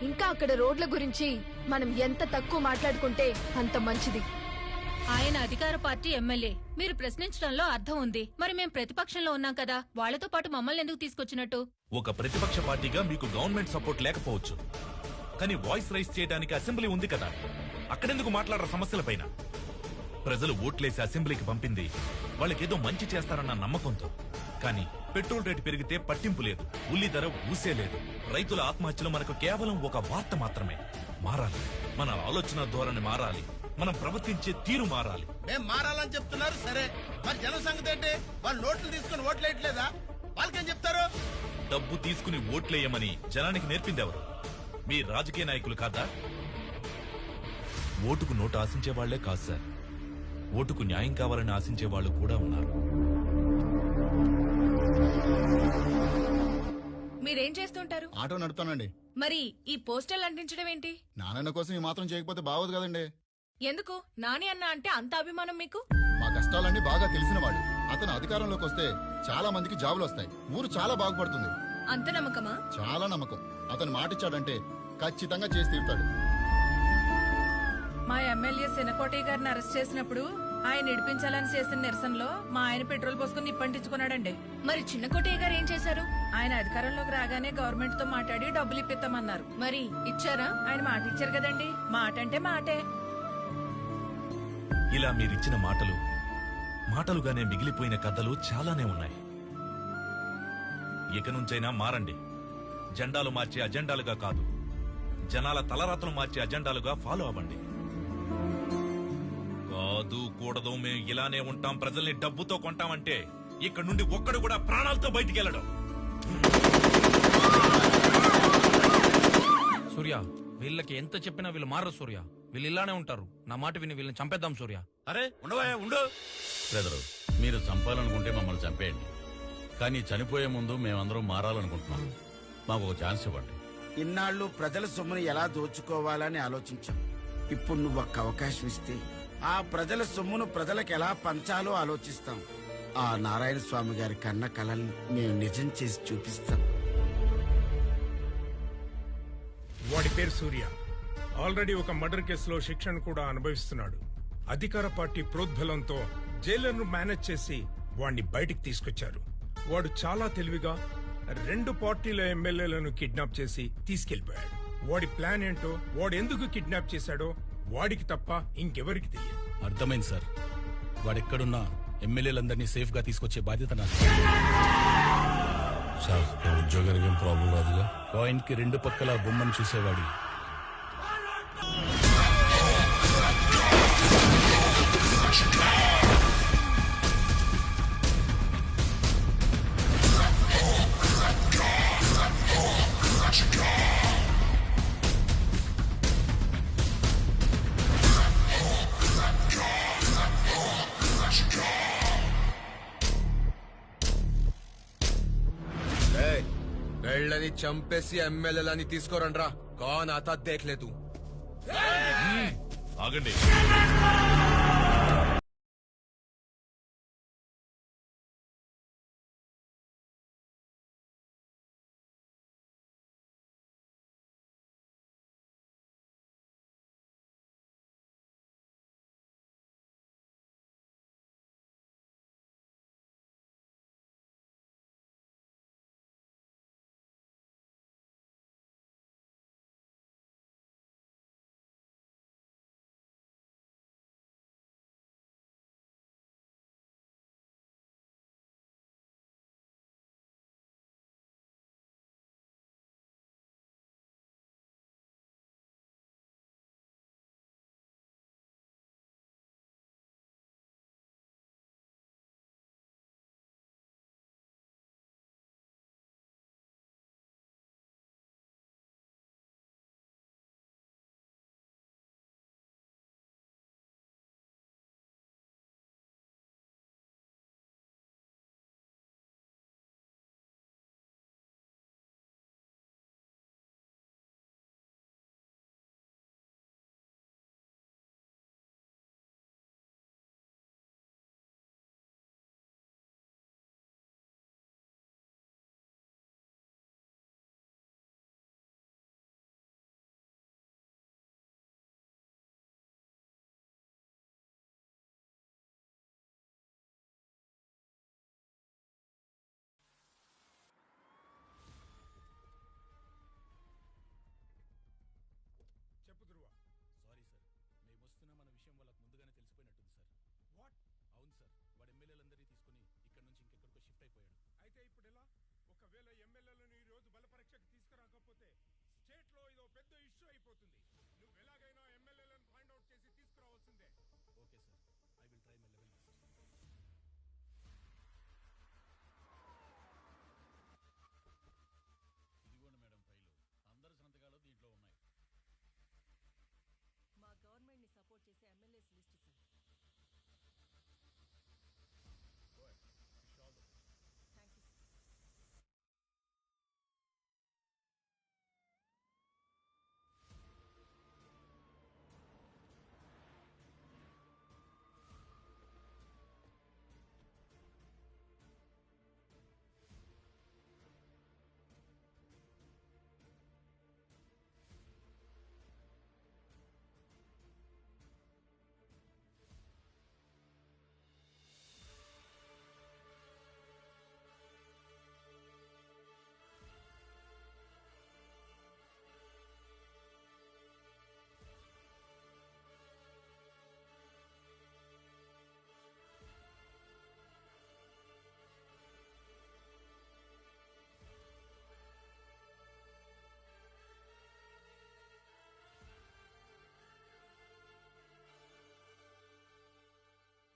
ఇంకా అక్కడ రోడ్ల గురించి మనం ఎంత తక్కువ మాట్లాడుకుంటే అంత మంచిది. ఆయన అధికార పార్టీ ఎమ్మెల్యే. మీరు ప్రశ్నించడంలో అర్థం ఉంది. మరి మేం ప్రతిపక్షంలో ఉన్నాం కదా, వాళ్లతో పాటు మమ్మల్ని ఎందుకు తీసుకొచ్చినట్టు? ఒక ప్రతిపక్ష పార్టీగా మీకు గవర్నమెంట్ సపోర్ట్ లేకపోవచ్చు, కానీ వాయిస్ రైజ్ చేయడానికి అసెంబ్లీ ఉంది కదా, అక్కడెందుకు మాట్లాడరు సమస్యలపైన? ప్రజలు ఓట్లేసి అసెంబ్లీకి పంపింది వాళ్ళకేదో మంచి చేస్తారన్న నమ్మకంతో. కానీ పెట్రోల్ రేటు పెరిగితే పట్టింపు లేదు, ఉల్లి ధర ఊసే లేదు. రైతుల ఆత్మహత్యలు మనకు కేవలం ఒక వార్త మాత్రమే. మారాలి, మన ఆలోచన ధోరణి మారాలి, మనం ప్రవర్తించే తీరు మారాలి. మేం మారాలని చెప్తున్నారు సరే, మరి జన సంగతి ఏంటి? వాళ్ళు నోట్లు తీసుకుని ఓట్లేయట్లేదా? వాళ్ళకేం చెప్తారు? డబ్బు తీసుకుని ఓట్లేయమని జనానికి నేర్పిందెవరు? మీ రాజకీయ నాయకులు కాదా? ఓటుకు నోటు ఆశించే వాళ్లే కాదు సార్, ఓటుకు న్యాయం కావాలని ఆశించే వాళ్ళు కూడా ఉన్నారు. మీరేం చేస్తుంటారు? ఆటో నడుపుతానండి. మరి ఈ పోస్టర్లు అంటించడం ఏంటి? నాన్న కోసం ఈ మాత్రం చేయకపోతే బాగోదు కదండి. ఎందుకు? నాని అన్న అంటే అంత అభిమానం మీకు? మా కష్టాలన్నీ బాగా తెలిసినవాడు. అతను అధికారంలోకి వస్తే చాలా మందికి జాబులు వస్తాయి, ఊరు చాలా బాగుపడుతుంది. అంత నమ్మకమా? చాలా నమ్మకం. అతను మాటిచ్చాడంటే ఖచ్చితంగా చేసి తీరుతాడు. మా ఎమ్మెల్యే శనకోటయ్య గారిని అరెస్ట్ చేసినప్పుడు ఆయన ఇడిపించాలని చేసిన నిరసనలో మా ఆయన పెట్రోల్ పోసుకుని నిప్పంటించుకున్నాడండి. మరి చిన్న కోటయ్య గారు ఏం చేశారు? ఆయన అధికారంలోకి రాగానే గవర్నమెంట్ తో మాట్లాడి డబ్బులు ఇప్పిస్తామన్నారు. మరి ఇచ్చారా? ఆయన మాట ఇచ్చారు కదండి. మాట అంటే మాటే. ఇలా మీరిచ్చిన మాటలు మాటలుగానే మిగిలిపోయిన కథలు చాలానే ఉన్నాయి. ఇక నుంచైనా మారండి. జెండాలు మార్చే అజెండాలుగా కాదు, జనాల తలరాతలు మార్చే అజెండాలుగా ఫాలో అవ్వండి. కాదు కూడదు, మేము ఇలానే ఉంటాం, ప్రజల్ని డబ్బుతో కొంటామంటే ఇక్కడ నుండి ఒక్కడు కూడా ప్రాణాలతో బయటికి వెళ్ళడం. సూర్య, వీళ్ళకి ఎంత చెప్పినా వీళ్ళు మారరు సూర్య. వీళ్ళు ఇలానే ఉంటారు. నా మాట విని వీళ్ళని చంపేద్దాం సూర్య. అరే ఉండవా, ఉండు. బ్రదరు, మీరు చంపాలనుకుంటే మమ్మల్ని చంపేయండి, కానీ చనిపోయే ముందు మేమందరం మారాలనుకుంటున్నాం. మాకు ఒక ఛాన్స్ ఇవ్వండి. ఇన్నాళ్ళు ప్రజల సొమ్ముని ఎలా దోచుకోవాలని ఆలోచించాం. ఇప్పుడు నువ్వు ఒక్క అవకాశం ఇస్తే ఆ ప్రజల సొమ్మును ప్రజలకు ఎలా పంచాలో ఆలోచిస్తాం. ఆ నారాయణ స్వామి గారి కన్న కలల్ని మేము నిజం చేసి చూపిస్తాం. వాడి పేరు సూర్య. ఆల్రెడీ ఒక మర్డర్ కేసులో శిక్షను కూడా అనుభవిస్తున్నాడు. అధికార పార్టీ ప్రోద్బలంతో జైలర్ను మేనేజ్ చేసి వాడిని బయటికి తీసుకొచ్చారు. వాడు చాలా తెలివిగా 2 పార్టీల ఎమ్మెల్యేలను కిడ్నాప్ చేసి తీసుకెళ్లిపోయాడు. వాడి ప్లాన్ ఏంటో, వాడు ఎందుకు కిడ్నాప్ చేశాడో వాడికి తప్ప ఇంకెవరికి తెలియదు. అర్థమైంది సార్. వాడెక్కడున్నా ఎమ్మెల్యేలందరినీ సేఫ్ గా తీసుకొచ్చే బాధ్యత నాది. సార్, ఉద్యోగానికి ఏం ప్రాబ్లం కాదుగా. కాయిన్ కి 2 పక్కల బొమ్మను చూసేవాడి. వీళ్ళని చంపేసి ఎమ్మెల్యేలని తీసుకోరండ్రా. కాన్ అత దేఖ్లేదు. ఆగండి. అయిపోతుంది. నువ్వు ఎలాగైనా ఎమ్మెల్యేలను ఫైండ్ అవుట్ చేసి తీసుకురావాల్సిందే. Okay sir, I will try my level best. ఇదిగోండి మేడం ఫైలు. అందరి సంతకాలు దీంట్లో ఉన్నాయి. మా గవర్నమెంట్ ని సపోర్ట్ చేసే MLAs list sir. Thank you sir.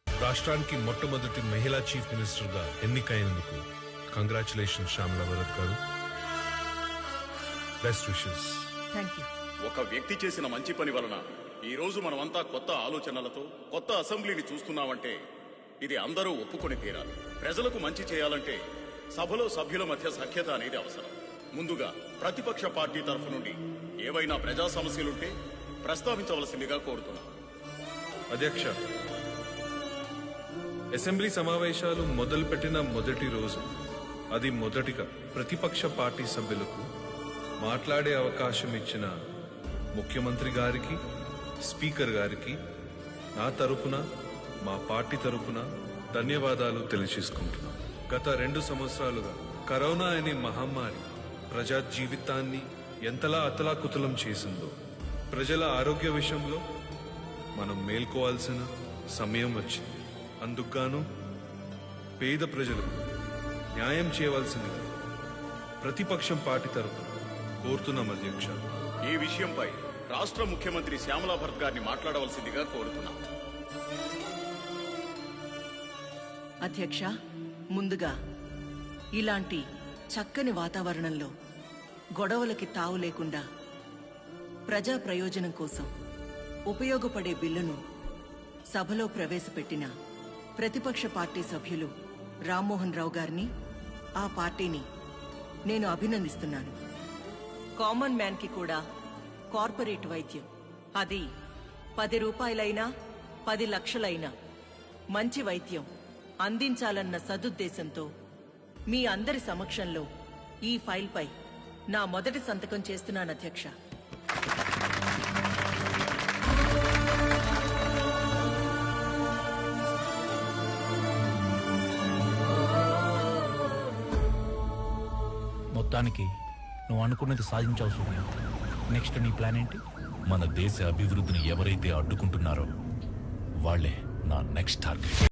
రాష్ట్రానికి మొట్టమొదటి మహిళా చీఫ్ మినిస్టర్ గా ఎన్నికైనందుకు కంగ్రాచులేషన్ శ్యామలా భరత్ గారు. Best wishes. Thank you. ఒక వ్యక్తి చేసిన మంచి పని వలన ఈ రోజు మనమంతా కొత్త ఆలోచనలతో కొత్త అసెంబ్లీని చూస్తున్నామంటే ఇది అందరూ ఒప్పుకొని తీరాలి. ప్రజలకు మంచి చేయాలంటే సభలో సభ్యుల మధ్య సఖ్యత అనేది అవసరం. ముందుగా ప్రతిపక్ష పార్టీ తరఫు నుండి ఏవైనా ప్రజా సమస్యలుంటే ప్రస్తావించవలసిందిగా కోరుతున్నాం. అధ్యక్ష, అసెంబ్లీ సమావేశాలు మొదలుపెట్టిన మొదటి రోజు అది మొదటిగా ప్రతిపక్ష పార్టీ సభ్యులకు మాట్లాడే అవకాశం ఇచ్చిన ముఖ్యమంత్రి గారికి, స్పీకర్ గారికి నా తరపున, మా పార్టీ తరపున ధన్యవాదాలు తెలియజేసుకుంటున్నాం. గత 2 సంవత్సరాలుగా కరోనా అనే మహమ్మారి ప్రజా జీవితాన్ని ఎంతలా అతలాకుతలం చేసిందో, ప్రజల ఆరోగ్య విషయంలో మనం మేల్కోవాల్సిన సమయం వచ్చింది. అందుకుగాను పేద ప్రజలకు న్యాయం చేయవలసిందిగా ప్రతిపక్షం పార్టీ తరపున కోరుతున్నాం అధ్యక్ష. ఈ విషయంపై రాష్ట్ర ముఖ్యమంత్రి శ్యామలా భరత్ గారిని మాట్లాడవలసిందిగా కోరుతున్నాం. అధ్యక్ష, ముందుగా ఇలాంటి చక్కని వాతావరణంలో గొడవలకి తావు లేకుండా ప్రజా ప్రయోజనం కోసం ఉపయోగపడే బిల్లును సభలో ప్రవేశపెట్టిన ప్రతిపక్ష పార్టీ సభ్యులు రామ్మోహన్ రావు గారిని, ఆ పార్టీని నేను అభినందిస్తున్నాను. కామన్ మ్యాన్ కి కూడా కార్పొరేట్ వైద్యం, అది 10 రూపాయలైనా 10 లక్షలైనా మంచి వైద్యం అందించాలన్న సదుద్దేశంతో మీ అందరి సమక్షంలో ఈ ఫైల్పై నా మొదటి సంతకం చేస్తున్నాను అధ్యక్ష. మొత్తానికి నువ్వు అనుకున్నది సాధించావు సూర్య. నెక్స్ట్ నీ ప్లాన్ ఏంటి? మన దేశ అభివృద్ధిని ఎవరైతే అడ్డుకుంటున్నారో వాళ్లే నా నెక్స్ట్ టార్గెట్.